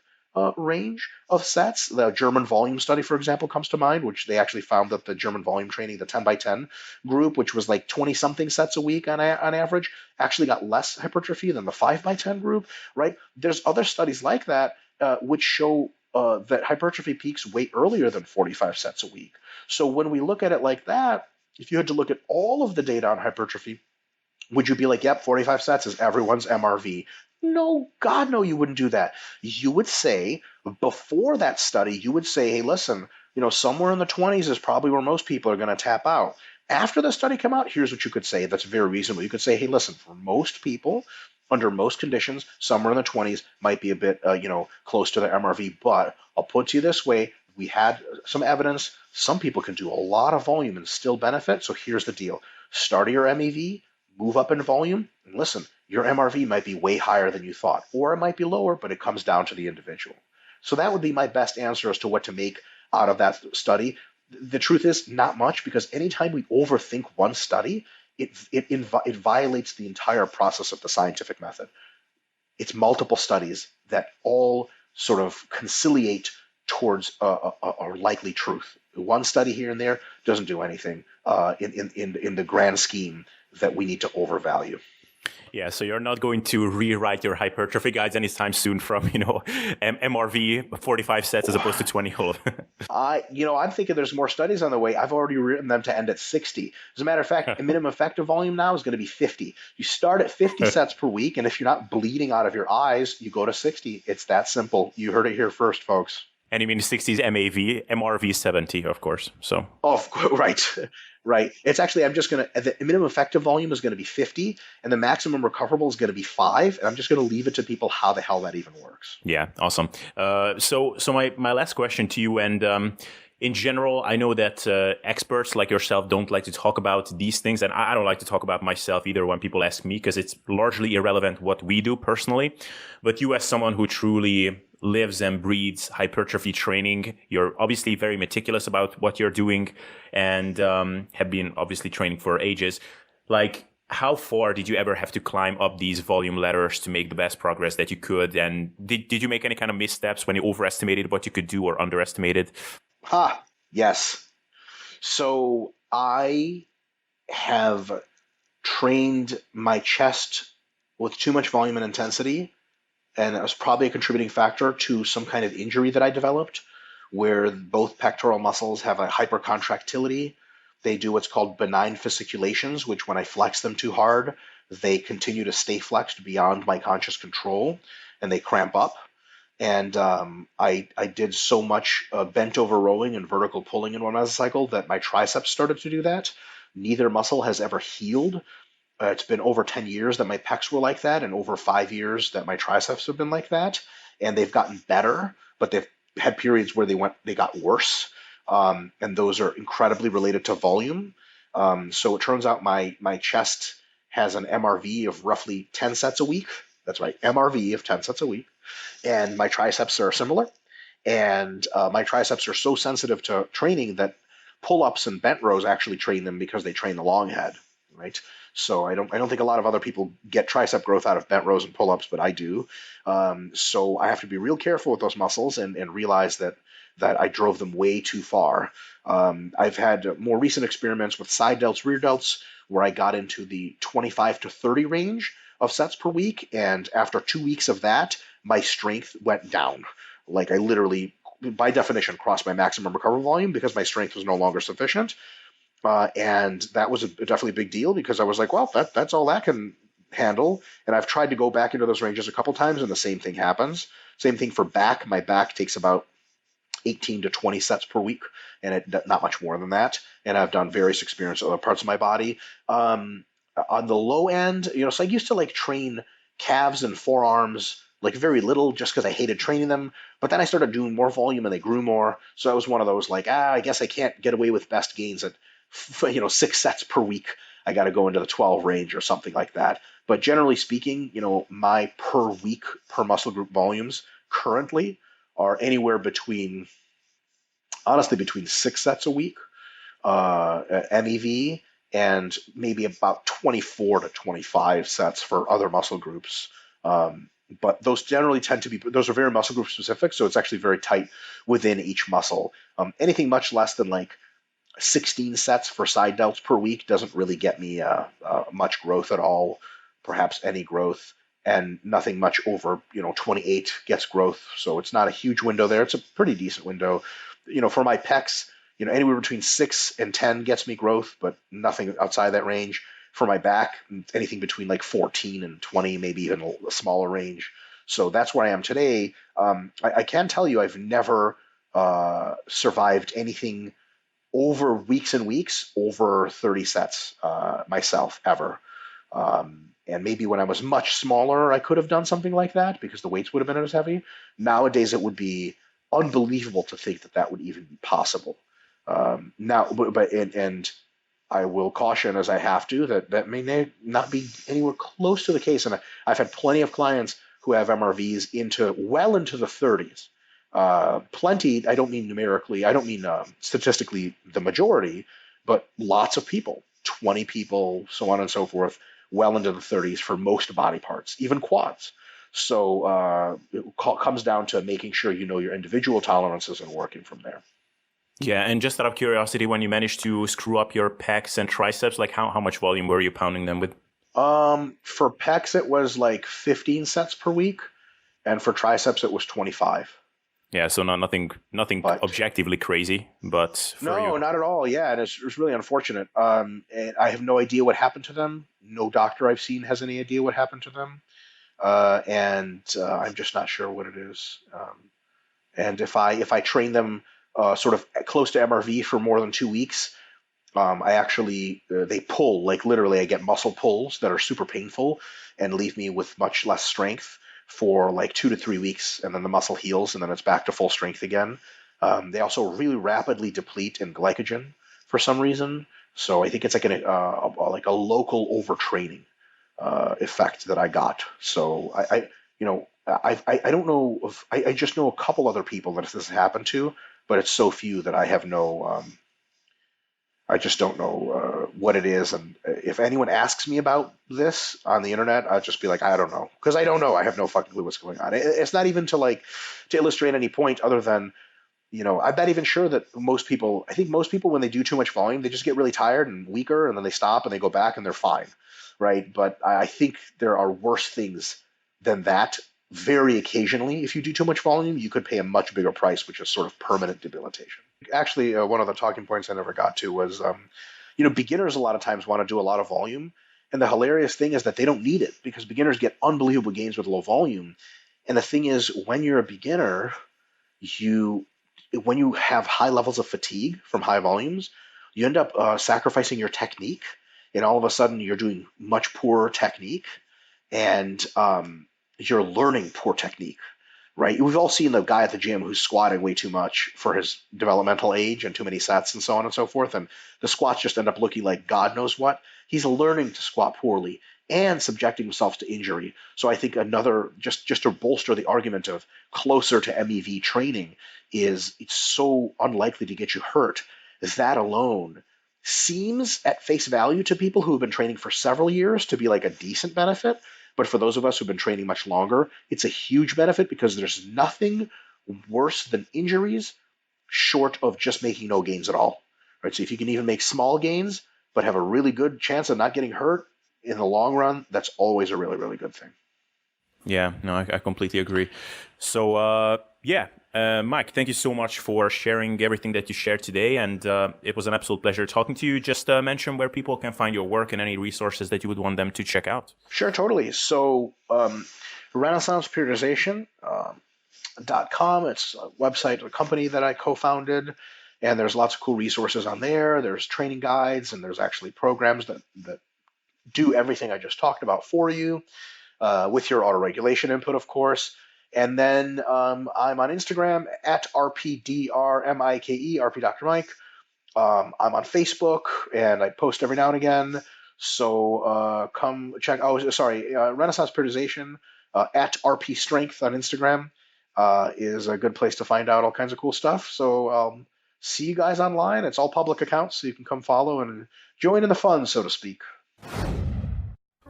range of sets. The German volume study, for example, comes to mind, which they actually found that the German volume training, the 10 by 10 group, which was like 20 something sets a week on average, actually got less hypertrophy than the 5 by 10 group, right? There's other studies like that which show that hypertrophy peaks way earlier than 45 sets a week. So when we look at it like that, if you had to look at all of the data on hypertrophy, would you be like, yep, 45 sets is everyone's MRV? No, God, no, you wouldn't do that. You would say, before that study, you would say, hey, listen, somewhere in the 20s is probably where most people are going to tap out. After the study come out, here's what you could say that's very reasonable. You could say, hey, listen, for most people, under most conditions, somewhere in the 20s might be a bit, close to the MRV. But I'll put you this way. We had some evidence. Some people can do a lot of volume and still benefit. So here's the deal. Start your MEV, move up in volume, and listen, your MRV might be way higher than you thought, or it might be lower, but it comes down to the individual. So that would be my best answer as to what to make out of that study. The truth is, not much, because anytime we overthink one study, it violates the entire process of the scientific method. It's multiple studies that all sort of conciliate towards a likely truth. One study here and there doesn't do anything in the grand scheme that we need to overvalue. Yeah, so you're not going to rewrite your hypertrophy guides anytime soon from, MRV 45 sets as opposed to 20 hold. I'm thinking there's more studies on the way. I've already written them to end at 60. As a matter of fact, a minimum effective volume now is going to be 50. You start at 50 sets per week, and if you're not bleeding out of your eyes, you go to 60. It's that simple. You heard it here first, folks. And you mean 60s MAV, MRV 70, of course. So, Right, right. It's actually, the minimum effective volume is going to be 50, and the maximum recoverable is going to be 5, and I'm just going to leave it to people how the hell that even works. yeah, awesome. So my last question to you, and in general, I know that experts like yourself don't like to talk about these things, and I don't like to talk about myself either when people ask me, because it's largely irrelevant what we do personally. But you, as someone who truly lives and breathes hypertrophy training, you're obviously very meticulous about what you're doing, and have been obviously training for ages. Like, how far did you ever have to climb up these volume ladders to make the best progress that you could? And did you make any kind of missteps when you overestimated what you could do or underestimated? Yes. So I have trained my chest with too much volume and intensity, and it was probably a contributing factor to some kind of injury that I developed, where both pectoral muscles have a hypercontractility. They do what's called benign fasciculations, which when I flex them too hard, they continue to stay flexed beyond my conscious control, and they cramp up. And I did so much bent over rowing and vertical pulling in one mesocycle that my triceps started to do that. Neither muscle has ever healed. It's been over 10 years that my pecs were like that, and over 5 years that my triceps have been like that. And they've gotten better, but they've had periods where they got worse. And those are incredibly related to volume. So it turns out my chest has an MRV of roughly 10 sets a week. That's right, MRV of 10 sets a week. And my triceps are similar. And my triceps are so sensitive to training that pull-ups and bent rows actually train them because they train the long head, right? So I don't think a lot of other people get tricep growth out of bent rows and pull-ups, but I do. So I have to be real careful with those muscles and realize that I drove them way too far. I've had more recent experiments with side delts, rear delts, where I got into the 25 to 30 range of sets per week, and after 2 weeks of that, my strength went down. Like I literally, by definition, crossed my maximum recoverable volume because my strength was no longer sufficient. And that was definitely a big deal because I was like, well, that's all that can handle. And I've tried to go back into those ranges a couple times, and the same thing happens. Same thing for back. My back takes about 18 to 20 sets per week, and not much more than that. And I've done various experiments with other parts of my body. On the low end, so I used to like train calves and forearms like very little just because I hated training them. But then I started doing more volume and they grew more. So I was one of those like, I guess I can't get away with best gains at 6 sets per week. I got to go into the 12 range or something like that. But generally speaking, my per week per muscle group volumes currently are anywhere between 6 sets a week, MEV, and maybe about 24 to 25 sets for other muscle groups. But those generally tend to be, those are very muscle group specific, so it's actually very tight within each muscle. Anything much less than like 16 sets for side delts per week doesn't really get me much growth at all, perhaps any growth, and nothing much over 28 gets growth. So it's not a huge window there. It's a pretty decent window. For my pecs, anywhere between 6 and 10 gets me growth, but nothing outside that range. For my back, anything between like 14 and 20, maybe even a smaller range. So that's where I am today. I can tell you I've never survived anything over weeks and weeks over 30 sets myself ever. And maybe when I was much smaller, I could have done something like that because the weights would have been as heavy. Nowadays, it would be unbelievable to think that would even be possible. And I will caution, as I have to, that may not be anywhere close to the case. And I've had plenty of clients who have MRVs well into the 30s. Plenty, I don't mean numerically, I don't mean statistically the majority, but lots of people, 20 people, so on and so forth, well into the 30s for most body parts, even quads. So it comes down to making sure you know your individual tolerances and working from there. Yeah, and just out of curiosity, when you managed to screw up your pecs and triceps, like how much volume were you pounding them with? For pecs, it was like 15 sets per week, and for triceps, it was 25. Yeah, so nothing But objectively crazy, but for you. no, not at all. Yeah, and it's really unfortunate. And I have no idea what happened to them. No doctor I've seen has any idea what happened to them. And I'm just not sure what it is. And if I train them sort of close to MRV for more than 2 weeks, I actually they pull, like literally I get muscle pulls that are super painful and leave me with much less strength for like 2 to 3 weeks, and then the muscle heals and then it's back to full strength again. They also really rapidly deplete in glycogen for some reason, so I think it's like like a local overtraining effect that I got. So I don't know if I just know a couple other people that this has happened to, but it's so few that I have no. I just don't know what it is. And if anyone asks me about this on the internet, I'll just be like, I don't know, because I don't know. I have no fucking clue what's going on. It's not even to illustrate any point other than, I'm not even sure that I think most people, when they do too much volume, they just get really tired and weaker, and then they stop and they go back and they're fine, right? But I think there are worse things than that. Very occasionally, if you do too much volume, you could pay a much bigger price, which is sort of permanent debilitation. Actually, one of the talking points I never got to was, beginners a lot of times want to do a lot of volume. And the hilarious thing is that they don't need it, because beginners get unbelievable gains with low volume. And the thing is, when you're a beginner, when you have high levels of fatigue from high volumes, you end up sacrificing your technique. And all of a sudden, you're doing much poorer technique. And you're learning poor technique, right? We've all seen the guy at the gym who's squatting way too much for his developmental age and too many sets and so on and so forth. And the squats just end up looking like God knows what. He's learning to squat poorly and subjecting himself to injury. So I think another, just to bolster the argument of closer to MEV training, is it's so unlikely to get you hurt. That alone seems at face value to people who have been training for several years to be like a decent benefit. But for those of us who've been training much longer, it's a huge benefit, because there's nothing worse than injuries short of just making no gains at all. Right? So if you can even make small gains, but have a really good chance of not getting hurt in the long run, that's always a really, really good thing. Yeah, no, I completely agree. So, Mike, thank you so much for sharing everything that you shared today. And it was an absolute pleasure talking to you. Just mention where people can find your work and any resources that you would want them to check out. Sure, totally. So RenaissancePeriodization.com, it's a website, a company that I co-founded. And there's lots of cool resources on there. There's training guides, and there's actually programs that do everything I just talked about for you, with your autoregulation input, of course. And then I'm on Instagram at RPDRMIKE, RP Dr. Mike. I'm on Facebook, and I post every now and again. So come check. Renaissance Periodization at RP Strength on Instagram is a good place to find out all kinds of cool stuff. So see you guys online. It's all public accounts, so you can come follow and join in the fun, so to speak.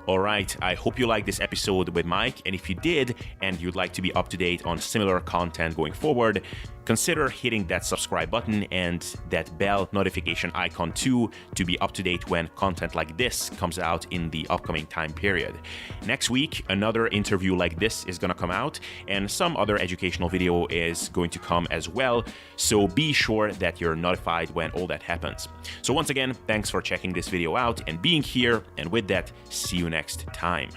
All right, I hope you liked this episode with Mike, and if you did, and you'd like to be up to date on similar content going forward, consider hitting that subscribe button and that bell notification icon too, to be up to date when content like this comes out in the upcoming time period. Next week, another interview like this is going to come out, and some other educational video is going to come as well, so be sure that you're notified when all that happens. So once again, thanks for checking this video out and being here, and with that, see you next time.